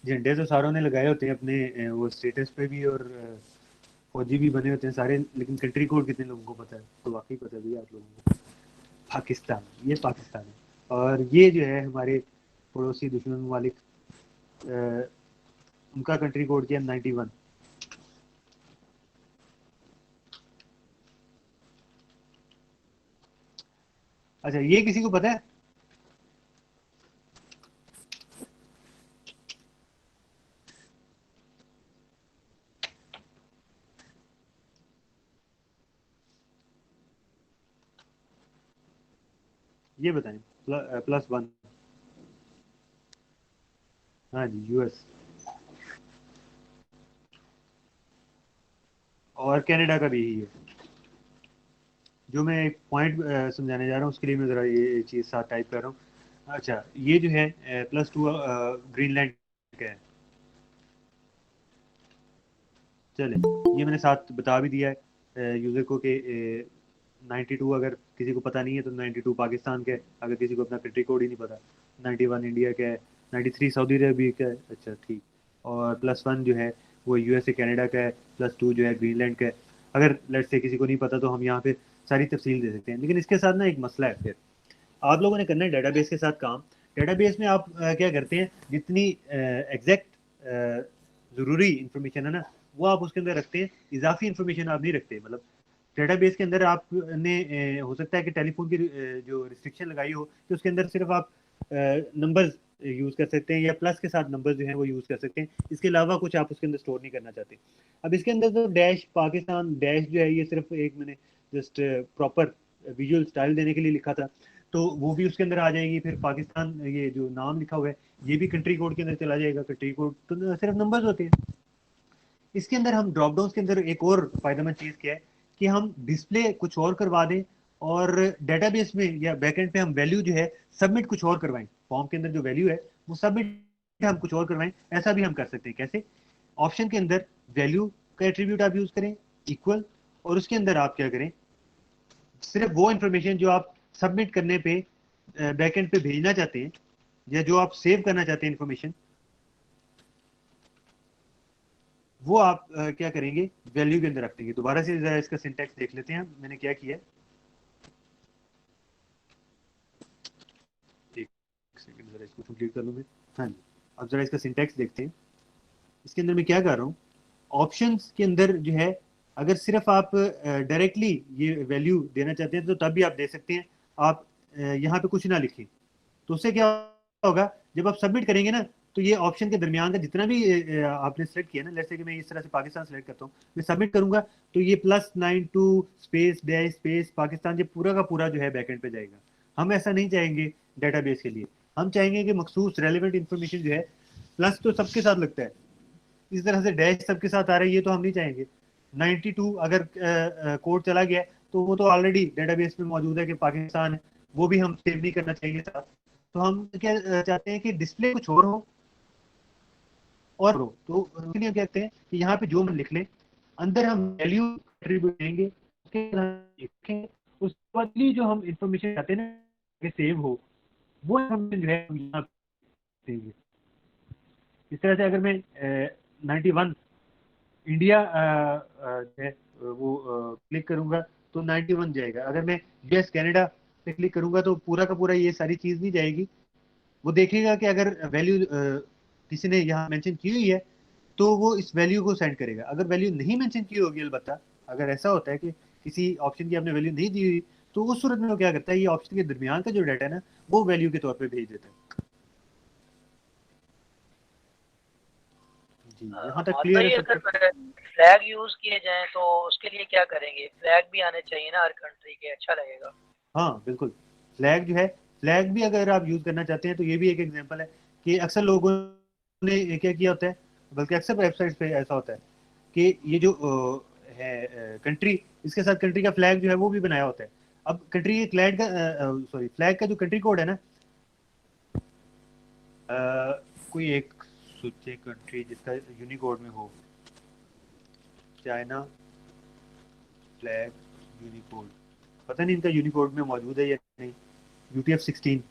झंडे तो सारों ने लगाए होते हैं अपने वो स्टेटस पे भी, और फौजी भी बने होते हैं सारे, लेकिन कंट्री कोड कितने लोगों को पता है? तो वाकई पता भी है आप लोगों को। पाकिस्तान, ये पाकिस्तान है। और ये जो है हमारे पड़ोसी दुश्मन ममालिक, उनका कंट्री कोड क्या है? 91। अच्छा, ये किसी को पता है? ये बताएं। +1। हाँ जी, US। और कनाडा का भी यही है। जो मैं एक पॉइंट समझाने जा रहा हूँ, उसके लिए मैं ज़रा ये चीज़ साथ टाइप कर रहा हूँ। अच्छा, ये जो है +2 ग्रीनलैंड का है। चले, ये मैंने साथ बता भी दिया है यूज़र को कि 92 अगर किसी को पता नहीं है तो 92 पाकिस्तान का है, अगर किसी को अपना कंट्री कोड ही नहीं पता, 91 इंडिया का है, 93 सऊदी अरबिया का है, अच्छा ठीक, और +1 जो है वो यूएसए कनाडा का है, +2 जो है ग्रीनलैंड का है। अगर लेट्स से किसी को नहीं पता तो हम यहाँ पे सारी तफसील दे सकते हैं, लेकिन इसके साथ ना एक मसला है, फिर आप लोगों ने करना है डेटाबेस के साथ काम। डेटाबेस में आप क्या करते हैं, जितनी एग्जैक्ट ज़रूरी इंफॉर्मेशन है ना वो आप उसके अंदर रखते हैं, इजाफी इंफॉर्मेशन आप नहीं रखते। मतलब डेटाबेस के अंदर आपने हो सकता है कि टेलीफोन की जो रिस्ट्रिक्शन लगाई हो कि उसके अंदर सिर्फ आप नंबर्स यूज़ कर सकते हैं या प्लस के साथ नंबर्स जो है वो यूज़ कर सकते हैं, इसके अलावा कुछ आप उसके अंदर स्टोर नहीं करना चाहते। अब इसके अंदर तो डैश पाकिस्तान डैश जो है ये सिर्फ एक मैंने जस्ट प्रॉपर विजुअल स्टाइल देने के लिए लिखा था, तो वो भी उसके अंदर आ जाएगी। फिर पाकिस्तान ये जो नाम लिखा हुआ है ये भी कंट्री कोड के अंदर चला जाएगा, कंट्री कोड तो सिर्फ नंबर्स होते हैं। इसके अंदर हम ड्रॉप डाउन के अंदर एक और फायदेमंद चीज़ क्या है कि हम डिस्प्ले कुछ और करवा दें और डेटाबेस में या बैकएंड पे हम वैल्यू जो है सबमिट कुछ और करवाएं, फॉर्म के अंदर जो वैल्यू है वो सबमिट हम कुछ और करवाएं। ऐसा भी हम कर सकते हैं। कैसे? ऑप्शन के अंदर वैल्यू का एट्रीब्यूट आप यूज करें इक्वल, और उसके अंदर आप क्या करें, सिर्फ वो इंफॉर्मेशन जो आप सबमिट करने पे बैकएंड पे भेजना चाहते हैं या जो आप सेव करना चाहते हैं इंफॉर्मेशन, वो आप क्या करेंगे, वैल्यू के अंदर रख देंगे। दोबारा से जरा इसका सिंटैक्स देख लेते हैं मैंने क्या किया है। एक सेकंड जरा इसको कंप्लीट कर लूँ मैं। हाँ जी, अब जरा इसका सिंटैक्स देखते हैं। इसके अंदर मैं क्या कर रहा हूँ, ऑप्शंस के अंदर जो है अगर सिर्फ आप डायरेक्टली ये वैल्यू देना चाहते हैं तो तब भी आप दे सकते हैं। आप यहाँ पे कुछ ना लिखें, तो उससे क्या होगा, जब आप सबमिट करेंगे ना तो ये ऑप्शन के दरमियान का जितना भी आपने सेलेक्ट किया ना, जैसे कि मैं इस तरह से पाकिस्तान सेलेक्ट करता हूँ, मैं सबमिट करूंगा तो ये +92 स्पेस डैश स्पेस पाकिस्तान ये पूरा का पूरा जो है बैकएंड पे जाएगा। हम ऐसा नहीं चाहेंगे डेटाबेस के लिए, हम चाहेंगे कि मखसूस रेलिवेंट इंफॉर्मेशन जो है, प्लस तो सबके साथ लगता है, इस तरह से डैश सबके साथ आ रही है ये तो हम नहीं चाहेंगे। 92 अगर कोड चला गया है तो वो तो ऑलरेडी डेटाबेस में मौजूद है कि पाकिस्तान है, वो भी हम सेव नहीं करना चाहिए साथ। तो हम क्या चाहते हैं कि डिस्प्ले कुछ और हो और हो, तो उसके लिए हम कहते हैं कि यहाँ पे जो हम लिख लें अंदर हम वैल्यू एट्रीब्यूट देंगे, उसके बाद हम लिखें, उसके बाद जो हम इंफॉर्मेशन चाहते हैं ना कि सेव हो वो इंफॉर्मेशन जो है हम यहाँ पे देंगे। इस तरह से अगर मैं 91 इंडिया जो है वो क्लिक करूंगा तो 91 जाएगा। अगर मैं यूएस कनाडा पे क्लिक करूंगा तो पूरा का पूरा ये सारी चीज़ नहीं जाएगी। वो देखेगा कि अगर वैल्यू किसी ने यहाँ मेंशन की हुई है तो वो इस वैल्यू को सेंड करेगा। अगर वैल्यू नहीं मेंशन की होगी, अलबत्ता अगर ऐसा होता है कि किसी ऑप्शन की आपने वैल्यू नहीं दी हुई, तो उस सूरत में वो क्या करता है, ये ऑप्शन के दरमियान का जो डाटा है ना वो वैल्यू के तौर पर भेज देता है। जी, यहाँ तक माता क्लियर है ही सब अगर तक? फ्लैग यूज किए जाएं तो उसके लिए क्या करेंगे? फ्लैग भी आने चाहिए ना हर कंट्री के, अच्छा लगेगा। हाँ बिल्कुल, फ्लैग जो है, फ्लैग भी अगर आप यूज़ करना चाहते हैं तो ये भी एक एग्जांपल है कि अक्सर लोगों ने क्या किया होता है, बल्कि अक्सर वेबसाइट्स पे ऐसा होता है कि ये जो है कंट्री, इसके साथ कंट्री का फ्लैग जो है वो भी बनाया होता है। अब कंट्री के फ्लैग का सॉरी फ्लैग का जो कंट्री कोड है ना, कोई एक सोचे कंट्री जिसका यूनिकोड में हो, चाइना फ्लैग यूनिकोड, पता नहीं इनका यूनिकोड में मौजूद है या नहीं। UTF-16,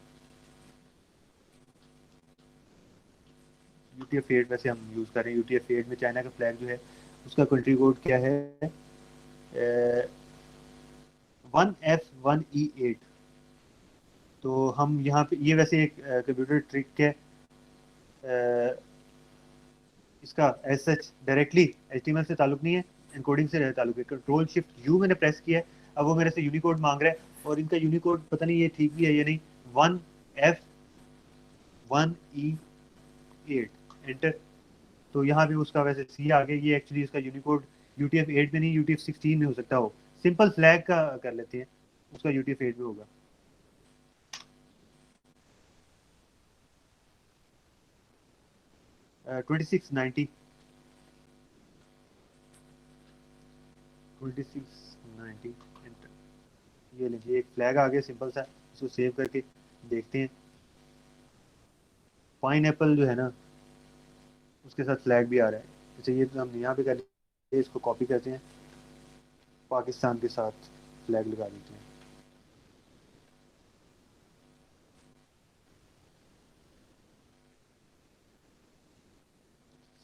UTF-8 वैसे हम यूज़ कर रहे हैं। UTF-8 में चाइना का फ्लैग जो है उसका कंट्री कोड क्या है, 1F1E8। तो हम यहाँ पे ये वैसे एक कंप्यूटर ट्रिक है, इसका एज सच डायरेक्टली HTML से ताल्लुक नहीं है, एनकोडिंग से ताल्लुक है। Ctrl+Shift+U मैंने प्रेस किया है, अब वो मेरे से यूनिकोड मांग रहा है और इनका यूनिकोड पता नहीं ये ठीक भी है या नहीं। 1F1E8 enter. तो यहाँ भी उसका वैसे सी आ गया, ये एक्चुअली इसका यूनिकोड UTF-8 में नहीं UTF-16 में हो सकता हो। सिंपल फ्लैग का कर लेते हैं, उसका UTF-8 में होगा। 2690 2690 एंटर। ये लीजिए एक फ्लैग आ गया सिंपल सा, इसको सेव करके देखते हैं। पाइन एप्पल जो है ना उसके साथ फ्लैग भी आ रहा है। अच्छा ये तो हमने यहाँ पे कर इसको कॉपी करते हैं, पाकिस्तान के साथ फ्लैग लगा देते हैं।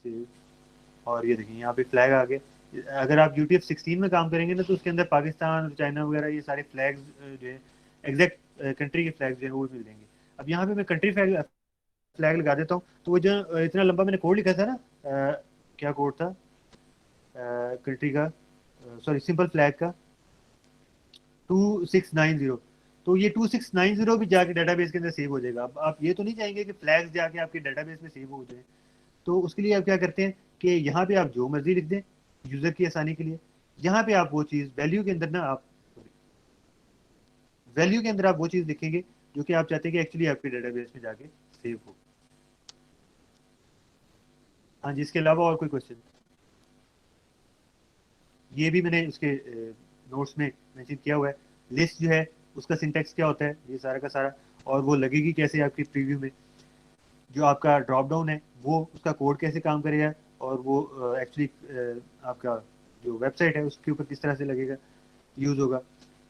सेव, और ये देखिए यहाँ पे फ्लैग आ गए। अगर आप यूटीएफ 16 में काम करेंगे ना तो उसके अंदर पाकिस्तान और चाइना वगैरह ये सारे फ्लैग्स जो है एग्जैक्ट कंट्री के फ्लैग्स जो है वो मिल जाएंगे। अब यहाँ पे मैं कंट्री फ्लैग लगा देता हूँ, तो वो जो इतना लंबा मैंने कोड लिखा था ना, क्या कोड था कंट्री का, सॉरी सिंपल फ्लैग का 2690, तो ये 2690 भी जाके डेटाबेस के अंदर सेव हो जाएगा। अब आप ये तो नहीं चाहेंगे कि फ्लैग्स जाके आपके डेटाबेस में सेव हो जाए, तो उसके लिए आप क्या करते हैं कि यहाँ पे आप जो मर्जी लिख दें यूजर की आसानी के लिए। यहाँ पे आप वो चीज वैल्यू के अंदर ना, आप वैल्यू के अंदर आप वो चीज लिखेंगे जो कि आप चाहते हैं कि एक्चुअली आपके डेटाबेस में जाके सेव हो। हाँ जी, इसके अलावा और कोई क्वेश्चन? ये भी मैंने उसके नोट्स में मेंशन किया हुआ है। लिस्ट जो है उसका सिंटेक्स क्या होता है, ये सारा का सारा, और वो लगेगी कैसे आपकी प्रीव्यू में। जो आपका ड्रॉप डाउन है वो उसका कोड कैसे काम करेगा, और वो एक्चुअली आपका जो वेबसाइट है उसके ऊपर किस तरह से लगेगा, यूज होगा।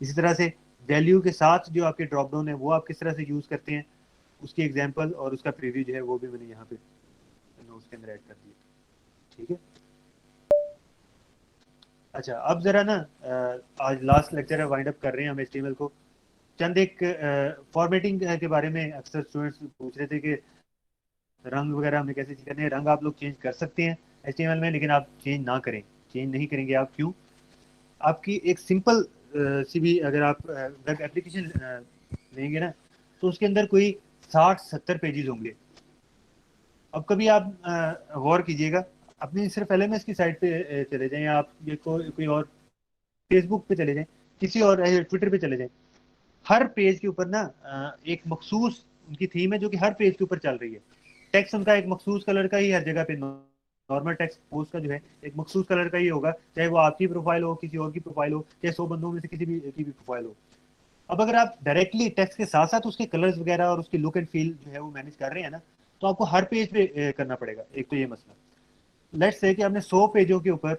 इसी तरह से वैल्यू के साथ जो आपके ड्रॉप डाउन है वो आप किस तरह से यूज करते हैं, उसकी एग्जांपल और उसका प्रीव्यू जो है वो भी मैंने यहाँ पे नोट्स के अंदर ऐड कर दिया। ठीक है, अच्छा अब जरा ना आज लास्ट लेक्चर है, वाइंड अप कर रहे हैं हम एचटीएमएल को। चंद एक फॉर्मेटिंग के बारे में अक्सर स्टूडेंट्स पूछ रहे थे कि रंग वगैरह हमें कैसे चेंज करने हैं। रंग आप लोग चेंज कर सकते हैं एचटीएमएल में, लेकिन आप चेंज ना करें। चेंज नहीं करेंगे आप, क्यों? आपकी एक सिंपल सी भी अगर आप वेब एप्लीकेशन लेंगे ना, तो उसके अंदर कोई 60-70 पेजेस होंगे। अब कभी आप गौर कीजिएगा, अपनी सिर्फ एलएमएस की साइट पे चले जाएं आप, ये कोई और फेसबुक पे चले जाएं, किसी और ट्विटर पे चले जाएं, हर पेज के ऊपर ना एक मखसूस उनकी थीम है जो कि हर पेज के ऊपर चल रही है। टेक्स्ट उनका एक मखसूस कलर का ही हर जगह पे, नॉर्मल टेक्स्ट पोस्ट का जो है एक मखसूस कलर का ही होगा, चाहे वो आपकी प्रोफाइल हो, किसी और की प्रोफाइल हो, चाहे 100 बंदों में से किसी भी की भी प्रोफाइल हो। अब अगर आप डायरेक्टली टेक्स्ट के साथ साथ उसके कलर्स वगैरह और उसकी लुक एंड फील जो है वो मैनेज कर रहे हैं ना, तो आपको हर पेज पे करना पड़ेगा। एक तो ये मसला, लेट्स से कि आपने 100 पेजों के ऊपर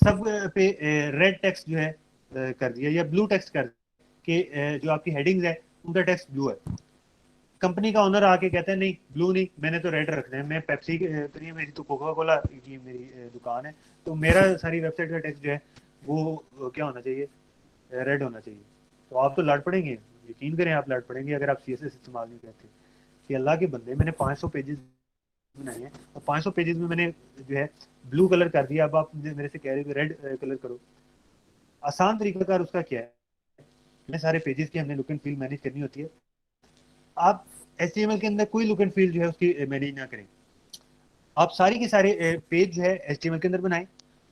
सब पे रेड टेक्स्ट जो है कर दिया, या ब्लू टेक्स्ट कर दिया कि जो आपकी हेडिंग्स है उनका टेक्स्ट ब्लू है। कंपनी का ओनर आके कहता है नहीं ब्लू नहीं, मैंने तो रेड रखना है, मैं पेप्सी तो नहीं, मेरी तो कोका कोला की मेरी दुकान है, तो मेरा सारी वेबसाइट का टेक्स्ट जो है वो क्या होना चाहिए, रेड होना चाहिए। तो आप तो लड़ पड़ेंगे, यकीन करें आप लड़ पड़ेंगे अगर आप सीएसएस इस्तेमाल नहीं करते। कि अल्लाह के बंदे, मैंने 500 पेजेस बनाए हैं और 500 पेजेस में मैंने जो है ब्लू कलर कर दिया, अब आप मेरे से कह रहे हो रेड कलर करो। आसान तरीकाकार उसका क्या है, इतने सारे पेजेस की हमने लुक एंड फील मैनेज करनी होती है। आप एचटीएमएल के अंदर कोई लुक एंड फील जो है उसकी मैनेज ना करें, आप सारी के सारे पेज जो है एचटीएमएल के अंदर बनाएं,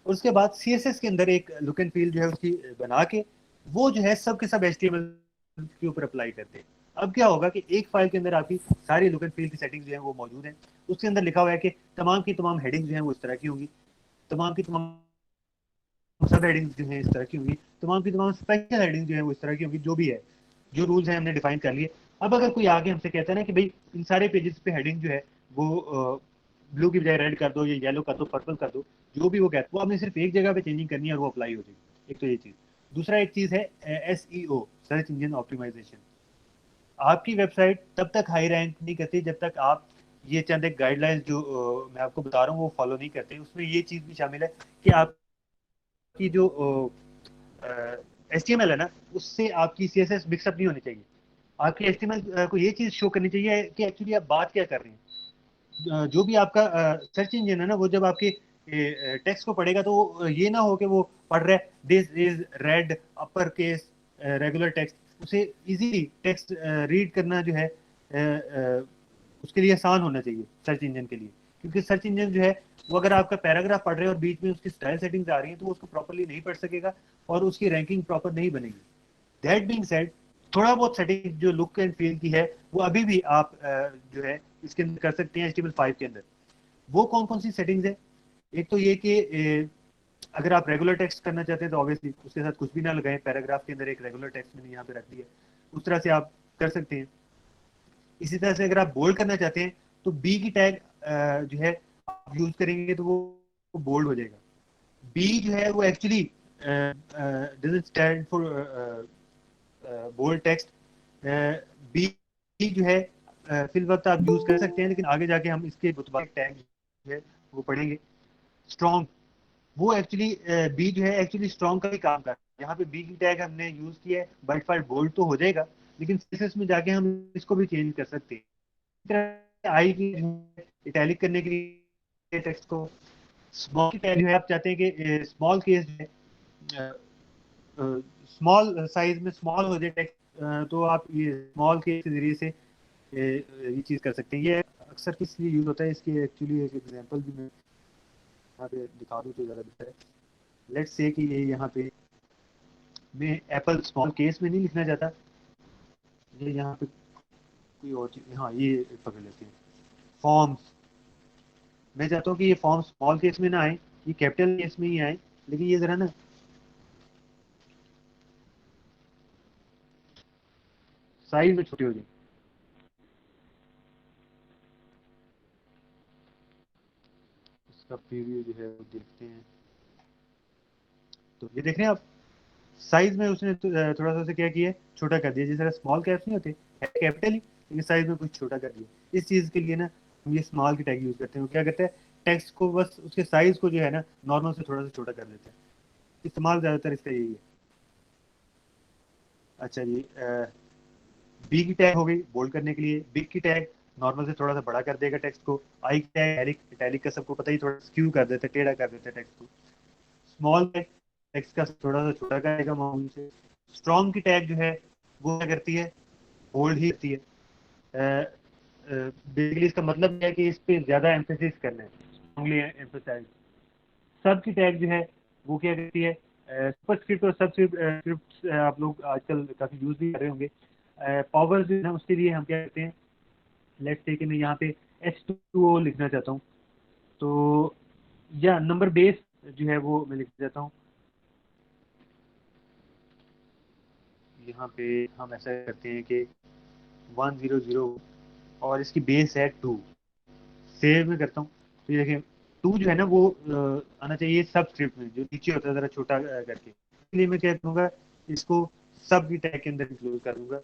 और उसके बाद सीएसएस के अंदर एक लुक एंड फील जो है उसकी बना के वो जो है सब के सब एचटीएमएल के ऊपर अप्लाई करते हैं। अब क्या होगा कि एक फाइल के अंदर आपकी सारी लुक एंड फील की सेटिंग्स जो है वो मौजूद है। उसके अंदर लिखा हुआ है कि तमाम की तमाम हेडिंग्स जो है वो इस तरह की होंगी, तमाम की तमाम सब हेडिंग्स जो है इस तरह की होंगी, तमाम की तमाम स्पेशल हेडिंग जो है वो इस तरह की होंगी, जो भी है, जो रूल्स हैं हमने डिफाइन कर लिए। अब अगर कोई आगे हमसे कहता है ना कि भाई इन सारे पेजेस पे हेडिंग जो है वो ब्लू की बजाय रेड कर दो, या येलो कर दो, पर्पल कर दो, जो भी वो कहता है वो आपने सिर्फ एक जगह पे चेंजिंग करनी है और वो अप्लाई हो जाएगी। एक तो ये चीज। दूसरा एक चीज है SEO, सर्च इंजन ऑप्टिमाइजेशन। आपकी वेबसाइट तब तक हाई रैंक नहीं करती जब तक आप ये चंद एक गाइडलाइंस जो मैं आपको बता रहा हूँ वो फॉलो नहीं करते। उसमें ये चीज भी शामिल है कि आपकी जो HTML है ना, उससे आपकी CSS मिक्सअप नहीं होनी चाहिए। आपकी HTML को ये चीज शो करनी चाहिए कि एक्चुअली आप बात क्या कर रहे हैं। जो भी आपका सर्च इंजन है ना, वो जब आपके टेक्स्ट को पढ़ेगा तो ये ना हो कि वो पढ़ रहा है this is red upper case regular text, उसे इजीली टेक्स्ट रीड करना जो है उसके लिए आसान होना चाहिए सर्च इंजन के लिए। क्योंकि सर्च इंजन जो है वो अगर आपका पैराग्राफ पढ़ रहे हैं और बीच में उसकी स्टाइल सेटिंग्स आ रही हैं तो वो उसको प्रॉपर्ली नहीं पढ़ सकेगा और उसकी रैंकिंग प्रॉपर नहीं बनेगी। दैट बीइंग सेड, थोड़ा बहुत सेटिंग जो लुक एंड फील की है वो अभी भी आप जो है इसके अंदर कर सकते हैं HTML5 के अंदर। वो कौन कौन सी सेटिंग्स है? एक तो ये कि अगर आप रेगुलर टेक्स्ट करना चाहते हैं तो ऑब्वियसली उसके साथ कुछ भी ना लगाएं, पैराग्राफ के अंदर एक रेगुलर टेक्स्ट मैंने यहाँ पे रख दिया, उस तरह से आप कर सकते हैं। इसी तरह से अगर आप बोल्ड करना चाहते हैं तो बी की टैग जो है आप यूज करेंगे तो वो बोल्ड हो जाएगा। बी जो है वो actually doesn't stand for bold text. B जो है फिल वक्त आप यूज कर सकते हैं, लेकिन आगे जाके हम इसके मुताबिक टैग जो है वो पढ़ेंगे। स्ट्रॉन्ग, वो एक्चुअली बी जो है एक्चुअली स्ट्रॉन्ग का ही काम कर रहा है। यहाँ पे बी की टैग हमने यूज किया है, बाय डिफॉल्ट बोल्ड तो हो जाएगा, लेकिन सीएसएस में जाके हम इसको भी चेंज कर सकते हैं। आई की इटैलिक करने के लिए टेक्स्ट को, स्मॉल की टैग जो है आप चाहते हैं कि स्मॉल केस जो है स्मॉल साइज में स्मॉल हो जाए टेक्स्ट, तो आप ये स्मॉल केस के जरिए से ये चीज़ कर सकते हैं। ये अक्सर किस लिए यूज होता है, इसकी एक्चुअली एक एग्जांपल भी मैं यहाँ पे दिखा दूँ तो ज़्यादा बेहतर है। लेट्स से कि ये यहाँ पे मैं एप्पल स्मॉल केस में नहीं लिखना चाहता, ये यहाँ पे कोई और चीज़, हाँ ये पकड़ लेते हैं। फॉर्म्स, मैं चाहता हूँ कि ये फॉर्म स्मॉल केस में ना आए, ये कैपिटल केस में ही आए, लेकिन ये ज़रा ना साइज में छोटे हो जाए। इसका प्रीव्यू जो है वो देखते हैं, तो ये देख रहे हैं आप, साइज में उसने थोड़ा सा उसे क्या किया है, छोटा कर दिया। जिस तरह स्मॉल कैप्स नहीं होते, है कैपिटल ही, लेकिन साइज में कुछ छोटा कर दिया। इस चीज़ के लिए ना हम ये स्मॉल की टैग यूज करते हैं। वो क्या करते हैं, टेक्स्ट को बस उसके साइज को जो है ना नॉर्मल से थोड़ा सा छोटा कर देते हैं। इस्तेमाल ज़्यादातर इसका यही है। अच्छा जी, बी की टैग हो गई बोल्ड करने के लिए। बिग की टैग नॉर्मल से थोड़ा सा बड़ा कर देगा टेक्स्ट को। आई की टैग इटैलिक, इटैलिक का सबको पता ही, थोड़ा स्क्यू कर देते हैं, टेढ़ा कर देते हैं टेक्स्ट को। स्मॉल टैग टेक्स्ट का थोड़ा सा छोटा करेगा मामूली से। स्ट्रॉन्ग की टैग जो है वो क्या करती है, होल्ड ही रहती है। बेसिकली इसका मतलब है कि इस पे ज्यादा एम्फेसिस करना है, स्ट्रांगली एम्फेसाइज। सब की टैग जो है वो क्या करती है, सुपर स्क्रिप्ट और सब स्क्रिप्ट आप लोग आजकल काफी यूज भी कर रहे होंगे। पावर जो है ना उसके लिए हम क्या करते हैं, लेट्स से कि मैं यहाँ पे H2O लिखना चाहता हूँ, तो या नंबर बेस जो है वो मैं लिख देता हूँ। यहाँ पे हम ऐसा करते हैं कि 100 और इसकी बेस है 2। सेव में करता हूँ, तो ये देखिए 2 जो है ना वो आना चाहिए सब स्क्रिप्ट में, जो नीचे होता है जरा छोटा करके। इसलिए मैं क्या करूँगा, इसको सब की टैग के अंदर इंक्लूड कर दूंगा।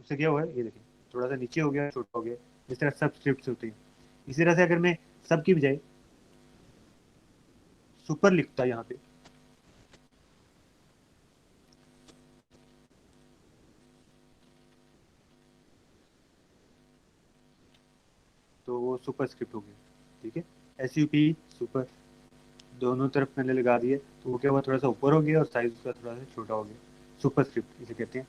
उससे क्या हुआ है, ये देखिए थोड़ा सा नीचे हो गया, छोटा हो गया। इस तरह सब स्क्रिप्ट होती हैं। इसी तरह से अगर मैं सब की बजाय सुपर लिखता यहाँ पे, तो वो सुपर स्क्रिप्ट हो गया। ठीक है, SUP सुपर दोनों तरफ मैंने लगा दिए, तो वो क्या हुआ, थोड़ा सा ऊपर हो गया और साइज उसका थोड़ा सा छोटा हो गया। सुपर स्क्रिप्ट इसे कहते हैं।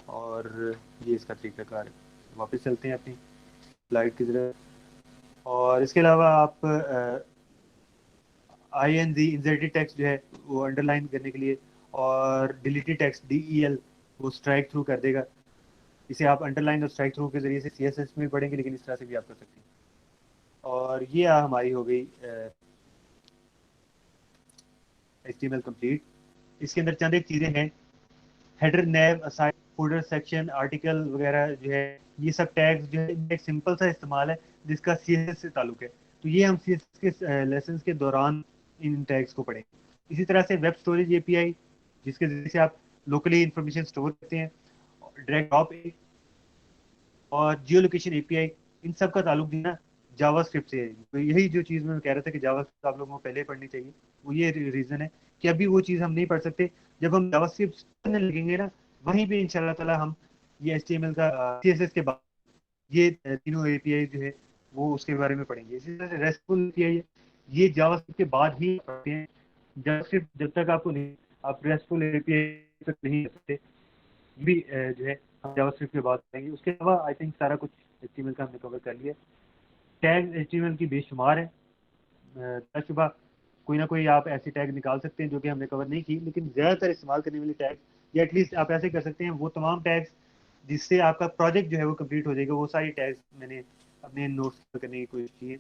और ये इसका तरीकाकार है। वापस चलते हैं अपनी स्लाइड की तरफ। और इसके अलावा आप ING इंसर्टेड टेक्स्ट जो है वो अंडरलाइन करने के लिए, और डिलीटेड टेक्स्ट DEL वो स्ट्राइक थ्रू कर देगा। इसे आप अंडरलाइन और स्ट्राइक थ्रू के जरिए से CSS में पढ़ेंगे, लेकिन इस तरह से भी आप कर सकते हैं। और ये हमारी हो गई HTML कंप्लीट। इसके अंदर चंद एक चीज़ें हैं, हेडर, नैव, असाइन, फूडर, सेक्शन, आर्टिकल वगैरह जो है, ये सब टैग्स जो है इनका एक सिंपल सा इस्तेमाल है जिसका CSS से ताल्लुक है। तो ये हम CSS के लेसन के दौरान इन टैग्स को पढ़ेंगे। इसी तरह से वेब स्टोरेज API, जिसके जरिए से आप लोकली इंफॉर्मेशन स्टोर करते हैं, ड्रैग ड्रॉप, और जियो लोकेशन API, इन सब का ताल्लुक भी ना जावास्क्रिप्ट से है। तो यही जो चीज़ मैं कह रहा था कि जावास्क्रिप्ट आप लोगों को पहले पढ़नी चाहिए, वो ये रीज़न है कि अभी वो चीज़ हम नहीं पढ़ सकते। जब हम जावास्क्रिप्ट पढ़ने लगेंगे ना, वहीं पे इंशाल्लाह ताला हम ये HTML का CSS के बाद ये तीनों API जो है वो उसके बारे में पढ़ेंगे। इसी तरह से रेस्टफुल API है, ये जावास्क्रिप्ट के बाद ही पढ़ते हैं। जावास्क्रिप्ट जब तक आपको नहीं, आप रेस्टफुल API तक नहीं कर सकते। ये भी जो है हम जावास्क्रिप्ट के बाद करेंगे। उसके अलावा आई थिंक सारा कुछ HTML का हमने कवर कर लिया। टैग HTML की बेशुमार है, तजुर्बा कोई ना कोई आप ऐसी टैग निकाल सकते हैं जो कि हमने कवर नहीं की, लेकिन ज़्यादातर इस्तेमाल करने वाली टैग, या एटलीस्ट आप ऐसे कर सकते हैं, वो तमाम टैग्स जिससे आपका प्रोजेक्ट जो है वो कंप्लीट हो जाएगा, वो सारी टैग्स मैंने अपने नोट्स में करने की कोशिश की है।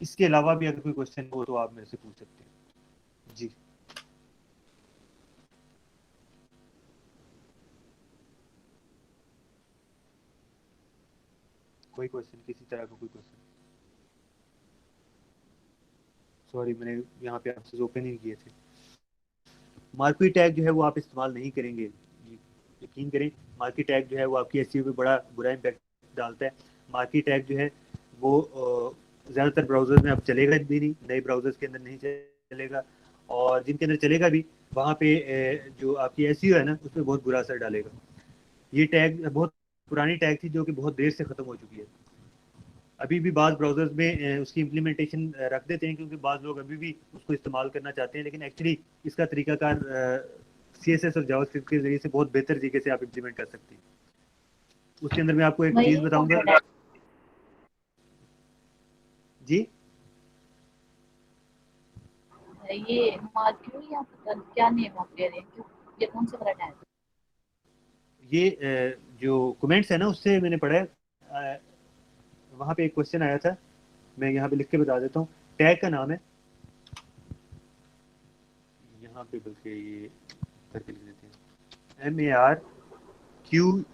इसके अलावा भी अगर कोई क्वेश्चन हो तो आप मेरे से पूछ सकते हैं जी। कोई क्वेश्चन, किसी तरह का कोई क्वेश्चन? सॉरी, मैंने यहाँ पे आंसर्स ओपन ही किए थे। मार्की टैग जो है वो आप इस्तेमाल नहीं करेंगे, यकीन करें। मार्की टैग जो है वो आपकी एसईओ पे बड़ा बुरा इम्पैक्ट डालता है। मार्की टैग जो है वो ज़्यादातर ब्राउजर में अब चलेगा भी नहीं, नए ब्राउजर्स के अंदर नहीं चलेगा, और जिनके अंदर चलेगा भी वहाँ पे जो आपकी एसईओ है ना उस पर बहुत बुरा असर डालेगा। ये टैग बहुत पुरानी टैग थी जो कि बहुत देर से ख़त्म हो चुकी है। अभी भी बाज़ ब्राउजर्स में उसकी इम्प्लीमेंटेशन रख देते हैं, क्योंकि बाज़ लोग अभी भी उसको इस्तेमाल करना चाहते हैं, लेकिन एक्चुअली इसका तरीकाकार CSS और जावास्क्रिप्ट के जरिए से बहुत बेहतर तरीके से आप इम्प्लीमेंट कर सकते हैं। उसके अंदर मैं आपको एक चीज़ बताऊंगा जी। ये मार्क्यू या पता नहीं क्या नेम आप ले रहे हैं, क्यों ये कौन सा वाला टैग? ये जो कमेंट्स है ना उससे मैंने पढ़ा है, वहाँ पे एक क्वेश्चन आया था, मैं यहाँ पे लिख के बता देता हूँ। टैग का नाम है, यहाँ पे बल्कि ये करके लिख देते हैं, MARQUE,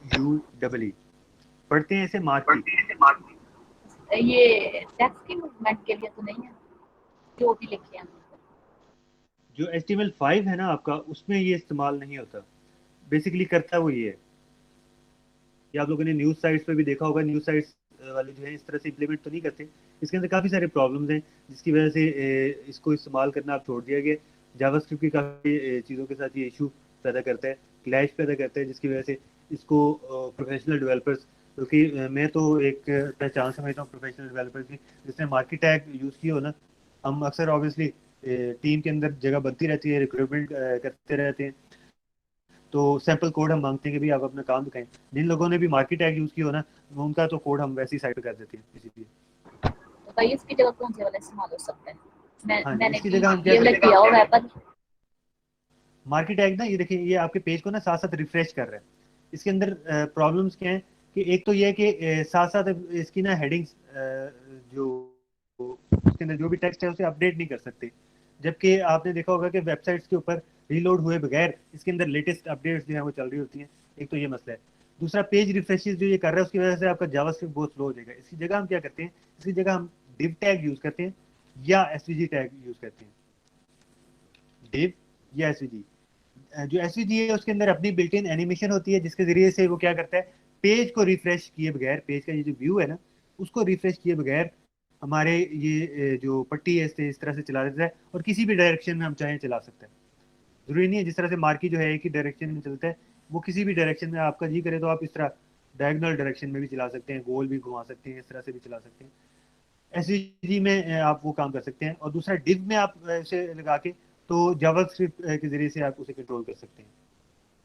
पढ़ते हैं इसे मार्की। ये टेक्स्ट की मूवमेंट के लिए तो नहीं है जो भी लिखे हैं? जो HTML5 है ना आपका, उसमें ये इस्तेमाल नहीं होता। बेसिकली करता वो ये है, या आप लोगों ने न्यूज़ साइट्स पे भी देखा होगा, न्यूज़ साइट्स वाले जो है इस तरह से इम्प्लीमेंट तो नहीं करते। इसके अंदर काफ़ी सारे प्रॉब्लम्स हैं जिसकी वजह से इसको इस्तेमाल करना आप छोड़ दिया गया। जावास्क्रिप्ट की काफ़ी चीज़ों के साथ ये इशू पैदा करता है, क्लैश पैदा करता है, जिसकी वजह से इसको प्रोफेशनल डेवलपर्स, क्योंकि मैं तो एक पहचान समझता हूँ प्रोफेशनल डेवलपर की, जिसने मार्केट टैग यूज़ किया हो ना, हम अक्सर ऑब्वियसली टीम के अंदर जगह बनती रहती है, रिक्रूटमेंट करते रहते हैं, तो सैंपल कोड हम मांगते हैं कि भाई आप अपना काम दिखाएं। जिन लोगों ने भी मार्केट टैग यूज किया हो ना, उनका तो कोड हम वैसी साइड कर देते हैं इसीलिए। तो भाई इसकी जगह कौन से वाला इस्तेमाल हो सकता है? हाँ जी, मैंने इसकी भी जगह हम क्या ये वाला करते किया हैं, हुआ है पर मार्केट टैग ना, ये देखिए ये आपके पेज को ना साथ साथ रिफ्रेश कर रहा है। इसके अंदर प्रॉब्लम्स क्या है कि एक तो ये है कि साथ साथ इसकी ना हेडिंग्स जो उसके अंदर जो भी टेक्स्ट है उसे अपडेट नहीं कर सकते, जबकि आपने देखा होगा कि वेबसाइट्स के ऊपर रीलोड हुए बगैर इसके अंदर लेटेस्ट अपडेट्स जो है वो चल रही होती हैं। एक तो ये मसला है। दूसरा, पेज रिफ्रेशेस जो ये कर रहा है उसकी वजह से आपका जावास्क्रिप्ट बहुत स्लो हो जाएगा। इसकी जगह हम क्या करते हैं, इसकी जगह हम div टैग यूज करते हैं या svg टैग यूज करते हैं। div या svg, जो SVG है उसके अंदर अपनी बिल्ट इन एनिमेशन होती है, जिसके जरिए से वो क्या करता है, पेज को रिफ्रेश किए बगैर, पेज का ये जो व्यू है ना उसको रिफ्रेश किए बगैर हमारे ये जो पट्टी है इस तरह से चला देता है, और किसी भी डायरेक्शन में हम चाहें चला सकते हैं। जरूरी नहीं है जिस तरह से मार्की जो है एक ही डायरेक्शन में चलता है, वो किसी भी डायरेक्शन में आपका जी करे तो आप इस तरह डायगनल डायरेक्शन में भी चला सकते हैं, गोल भी घुमा सकते हैं, इस तरह से भी चला सकते हैं। SVG में आप वो काम कर सकते हैं। और दूसरा, डिव में आप इसे लगा के तो जावास्क्रिप्ट के जरिए से आप उसे कंट्रोल कर सकते हैं।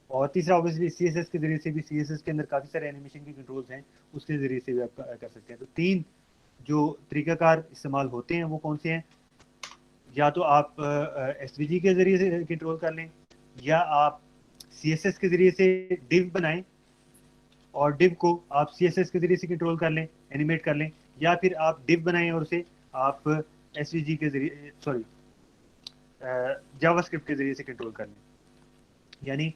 और तीसरा, ऑब्वियसली CSS के जरिए से भी, CSS के अंदर काफ़ी सारे एनिमेशन के कंट्रोल्स हैं, उसके जरिए से भी आप कर सकते हैं। तो तीन जो तरीकाकार इस्तेमाल होते हैं वो कौन से हैं, या तो आप SVG के जरिए से कंट्रोल कर लें, या आप CSS के जरिए से डिव बनाएं और डिव को आप CSS के जरिए से कंट्रोल कर लें, एनिमेट कर लें, या फिर आप डिव बनाएं और उसे आप SVG के जरिए, सॉरी, जावास्क्रिप्ट के जरिए से कंट्रोल कर लें। यानी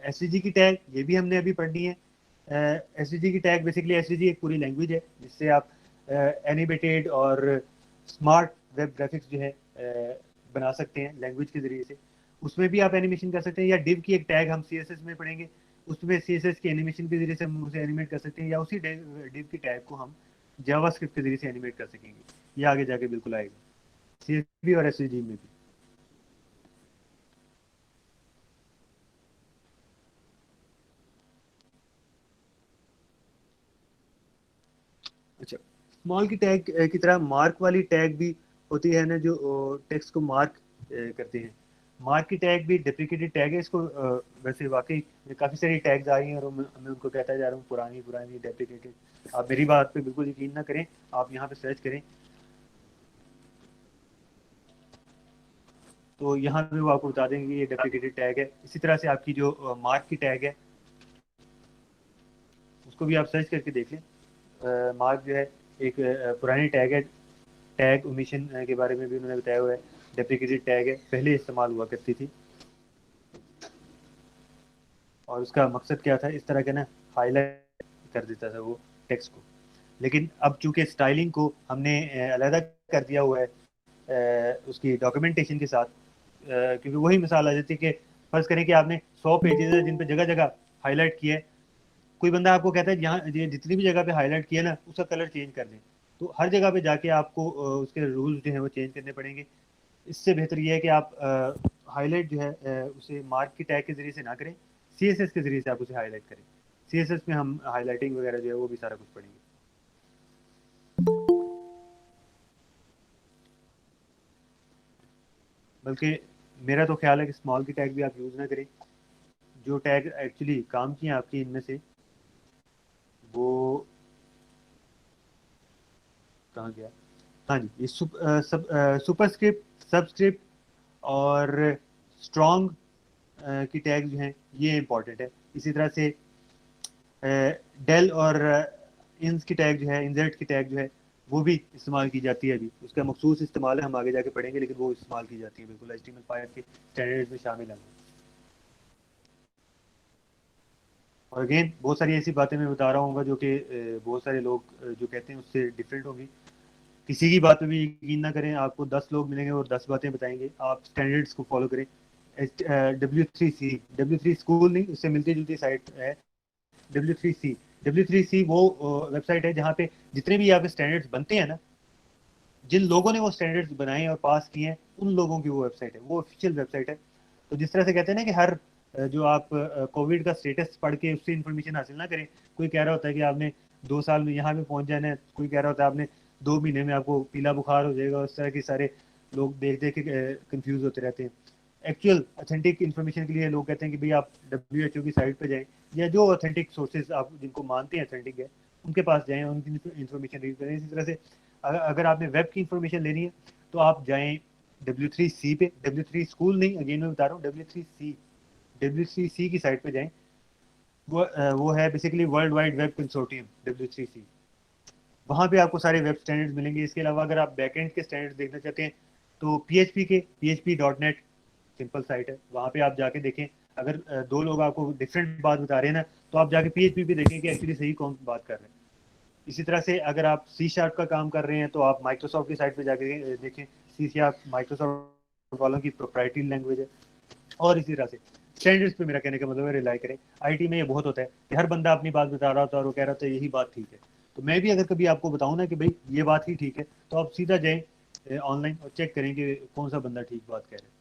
SVG की टैग ये भी हमने अभी पढ़नी है। SVG की टैग, बेसिकली SVG एक पूरी लैंग्वेज है जिससे आप एनिमेटेड और स्मार्ट वेब ग्राफिक्स जो है बना सकते हैं लैंग्वेज के जरिए से। उसमें भी आप एनिमेशन कर सकते हैं, या डिव की एक टैग हम CSS में पढ़ेंगे, उसमें CSS के एनिमेशन के जरिए से हम उसे एनिमेट कर सकते हैं, या उसी डिव की टैग को हम जावास्क्रिप्ट के जरिए से एनिमेट कर सकेंगे। ये आगे जाके बिल्कुल आएगा CSV और SVG में भी। अच्छा, स्मॉल की टैग की तरह मार्क वाली टैग भी होती है ना, जो टेक्स्ट को मार्क करते हैं। मार्क की टैग भी डेप्रिकेटेड टैग है। इसको वैसे वाकई काफ़ी सारी टैग्स आ रही हैं और मैं उनको कहता जा रहा हूँ पुरानी पुरानी डेप्रिकेटेड। आप मेरी बात पे बिल्कुल यकीन ना करें, आप यहाँ पे सर्च करें तो यहाँ पे वो आपको बता देंगे कि ये डेप्रिकेटेड टैग है। इसी तरह से आपकी जो मार्क की टैग है उसको भी आप सर्च करके देख लें। मार्क जो है एक पुरानी टैग है। टैग ओमिशन के बारे में भी उन्होंने बताया हुआ है, डेप्रिकेटेड टैग है, पहले इस्तेमाल हुआ करती थी। और उसका मकसद क्या था, इस तरह के ना हाईलाइट कर देता था वो टेक्स्ट को। लेकिन अब चूंकि स्टाइलिंग को हमने अलहदा कर दिया हुआ है उसकी डॉक्यूमेंटेशन के साथ, क्योंकि वही मिसाल आ जाती है कि फर्ज करें कि आपने 100 पेजेस है जिन पे जगह जगह हाईलाइट किया है, कोई बंदा आपको कहता है यहाँ ये जितनी भी जगह पे हाईलाइट किया ना उसका कलर चेंज कर दें, तो हर जगह पे जाके आपको उसके रूल्स जो है वो चेंज करने पड़ेंगे। इससे बेहतर ये है कि आप हाईलाइट जो है उसे मार्क की टैग के जरिए से ना करें, CSS के जरिए से आप उसे हाईलाइट करें। CSS में हम हाईलाइटिंग वगैरह जो है वो भी सारा कुछ पढ़ेंगे। बल्कि मेरा तो ख्याल है कि स्मॉल की टैग भी आप यूज़ ना करें। जो टैग एक्चुअली काम किए आपकी इनमें से वो कहाँ गया, हाँ जी, ये सुपरस्क्रिप्ट, सबस्क्रिप्ट और स्ट्रॉन्ग की टैग जो हैं ये इंपॉर्टेंट है। इसी तरह से डेल और इंस की टैग जो है, इंजेट की टैग जो है वो भी इस्तेमाल की जाती है। अभी उसका मखसूस इस्तेमाल है, हम आगे जाके पढ़ेंगे, लेकिन वो इस्तेमाल की जाती है, बिल्कुल HTML5 के स्टैंडर्ड्स में शामिल है। और अगेन बहुत सारी ऐसी बातें मैं बता रहा हूँ जो कि बहुत सारे लोग जो कहते हैं उससे डिफरेंट होंगी। किसी की बात पे भी यकीन ना करें, आपको 10 लोग मिलेंगे और 10 बातें बताएंगे, आप स्टैंडर्ड्स को फॉलो करें। W3 स्कूल नहीं, उससे मिलती जुलती साइट है W3C वो वेबसाइट है जहाँ पे जितने भी यहाँ पे स्टैंडर्ड्स बनते हैं ना, जिन लोगों ने वो स्टैंडर्ड्स बनाए और पास किए हैं उन लोगों की वो वेबसाइट है, वो ऑफिशियल वेबसाइट है। तो जिस तरह से कहते हैं ना कि हर जो आप कोविड का स्टेटस पढ़ के उससे इन्फॉर्मेशन हासिल ना करें। कोई कह रहा होता है कि आपने 2 साल में यहाँ पे पहुंच जाना है, कोई कह रहा होता है आपने 2 महीने में आपको पीला बुखार हो जाएगा, उस तरह के सारे लोग देख देख के कंफ्यूज होते रहते हैं। एक्चुअल ऑथेंटिक इन्फॉर्मेशन के लिए लोग कहते हैं कि भाई आप WHO की साइट पर जाएं, या जो ऑथेंटिक सोर्सेज आप जिनको मानते हैं ऑथेंटिक है उनके पास जाएं, उनकी इन्फॉर्मेशन रीड करें। इसी तरह से अगर आपने वेब की इन्फॉर्मेशन लेनी है तो आप जाएं W3C पे, W3 स्कूल नहीं, अगेन मैं बता रहा हूँ W3C की साइट पे जाएं। वो है basically world wide web consortium W3C। वहाँ पे आपको सारे वेब स्टैंडर्ड्स मिलेंगे। इसके अलावा अगर आप बैकएंड के स्टैंडर्ड्स देखना चाहते हैं तो PHP.NET सिंपल साइट है, वहाँ पे आप जाके देखें। अगर दो लोग आपको डिफरेंट बात बता रहे हैं ना, तो आप जाके PHP पे देखें कि एक्चुअली सही कौन बात कर रहे हैं। इसी तरह से अगर आप C# का काम कर रहे हैं तो आप माइक्रोसॉफ्ट की साइट पे जाके देखें। C# माइक्रोसॉफ्ट वालों की प्रोप्राइटरी लैंग्वेज है। और इसी तरह से स्टैंडर्ड्स पे मेरा कहने का मतलब है रिलाई करें। IT में ये बहुत होता है कि हर बंदा अपनी बात बता रहा होता है और वो कह रहा था यही बात ठीक है। तो मैं भी अगर कभी आपको बताऊं ना कि भाई ये बात ही ठीक है, तो आप सीधा जाएं ऑनलाइन और चेक करें कि कौन सा बंदा ठीक बात कह रहा है,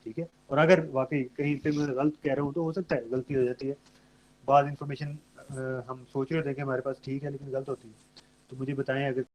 ठीक है। और अगर वाकई कहीं पे मैं गलत कह रहा हूँ तो हो सकता है गलती हो जाती है। बाद इन्फॉर्मेशन हम सोच रहे थे कि हमारे पास ठीक है लेकिन गलत होती है, तो मुझे बताएं अगर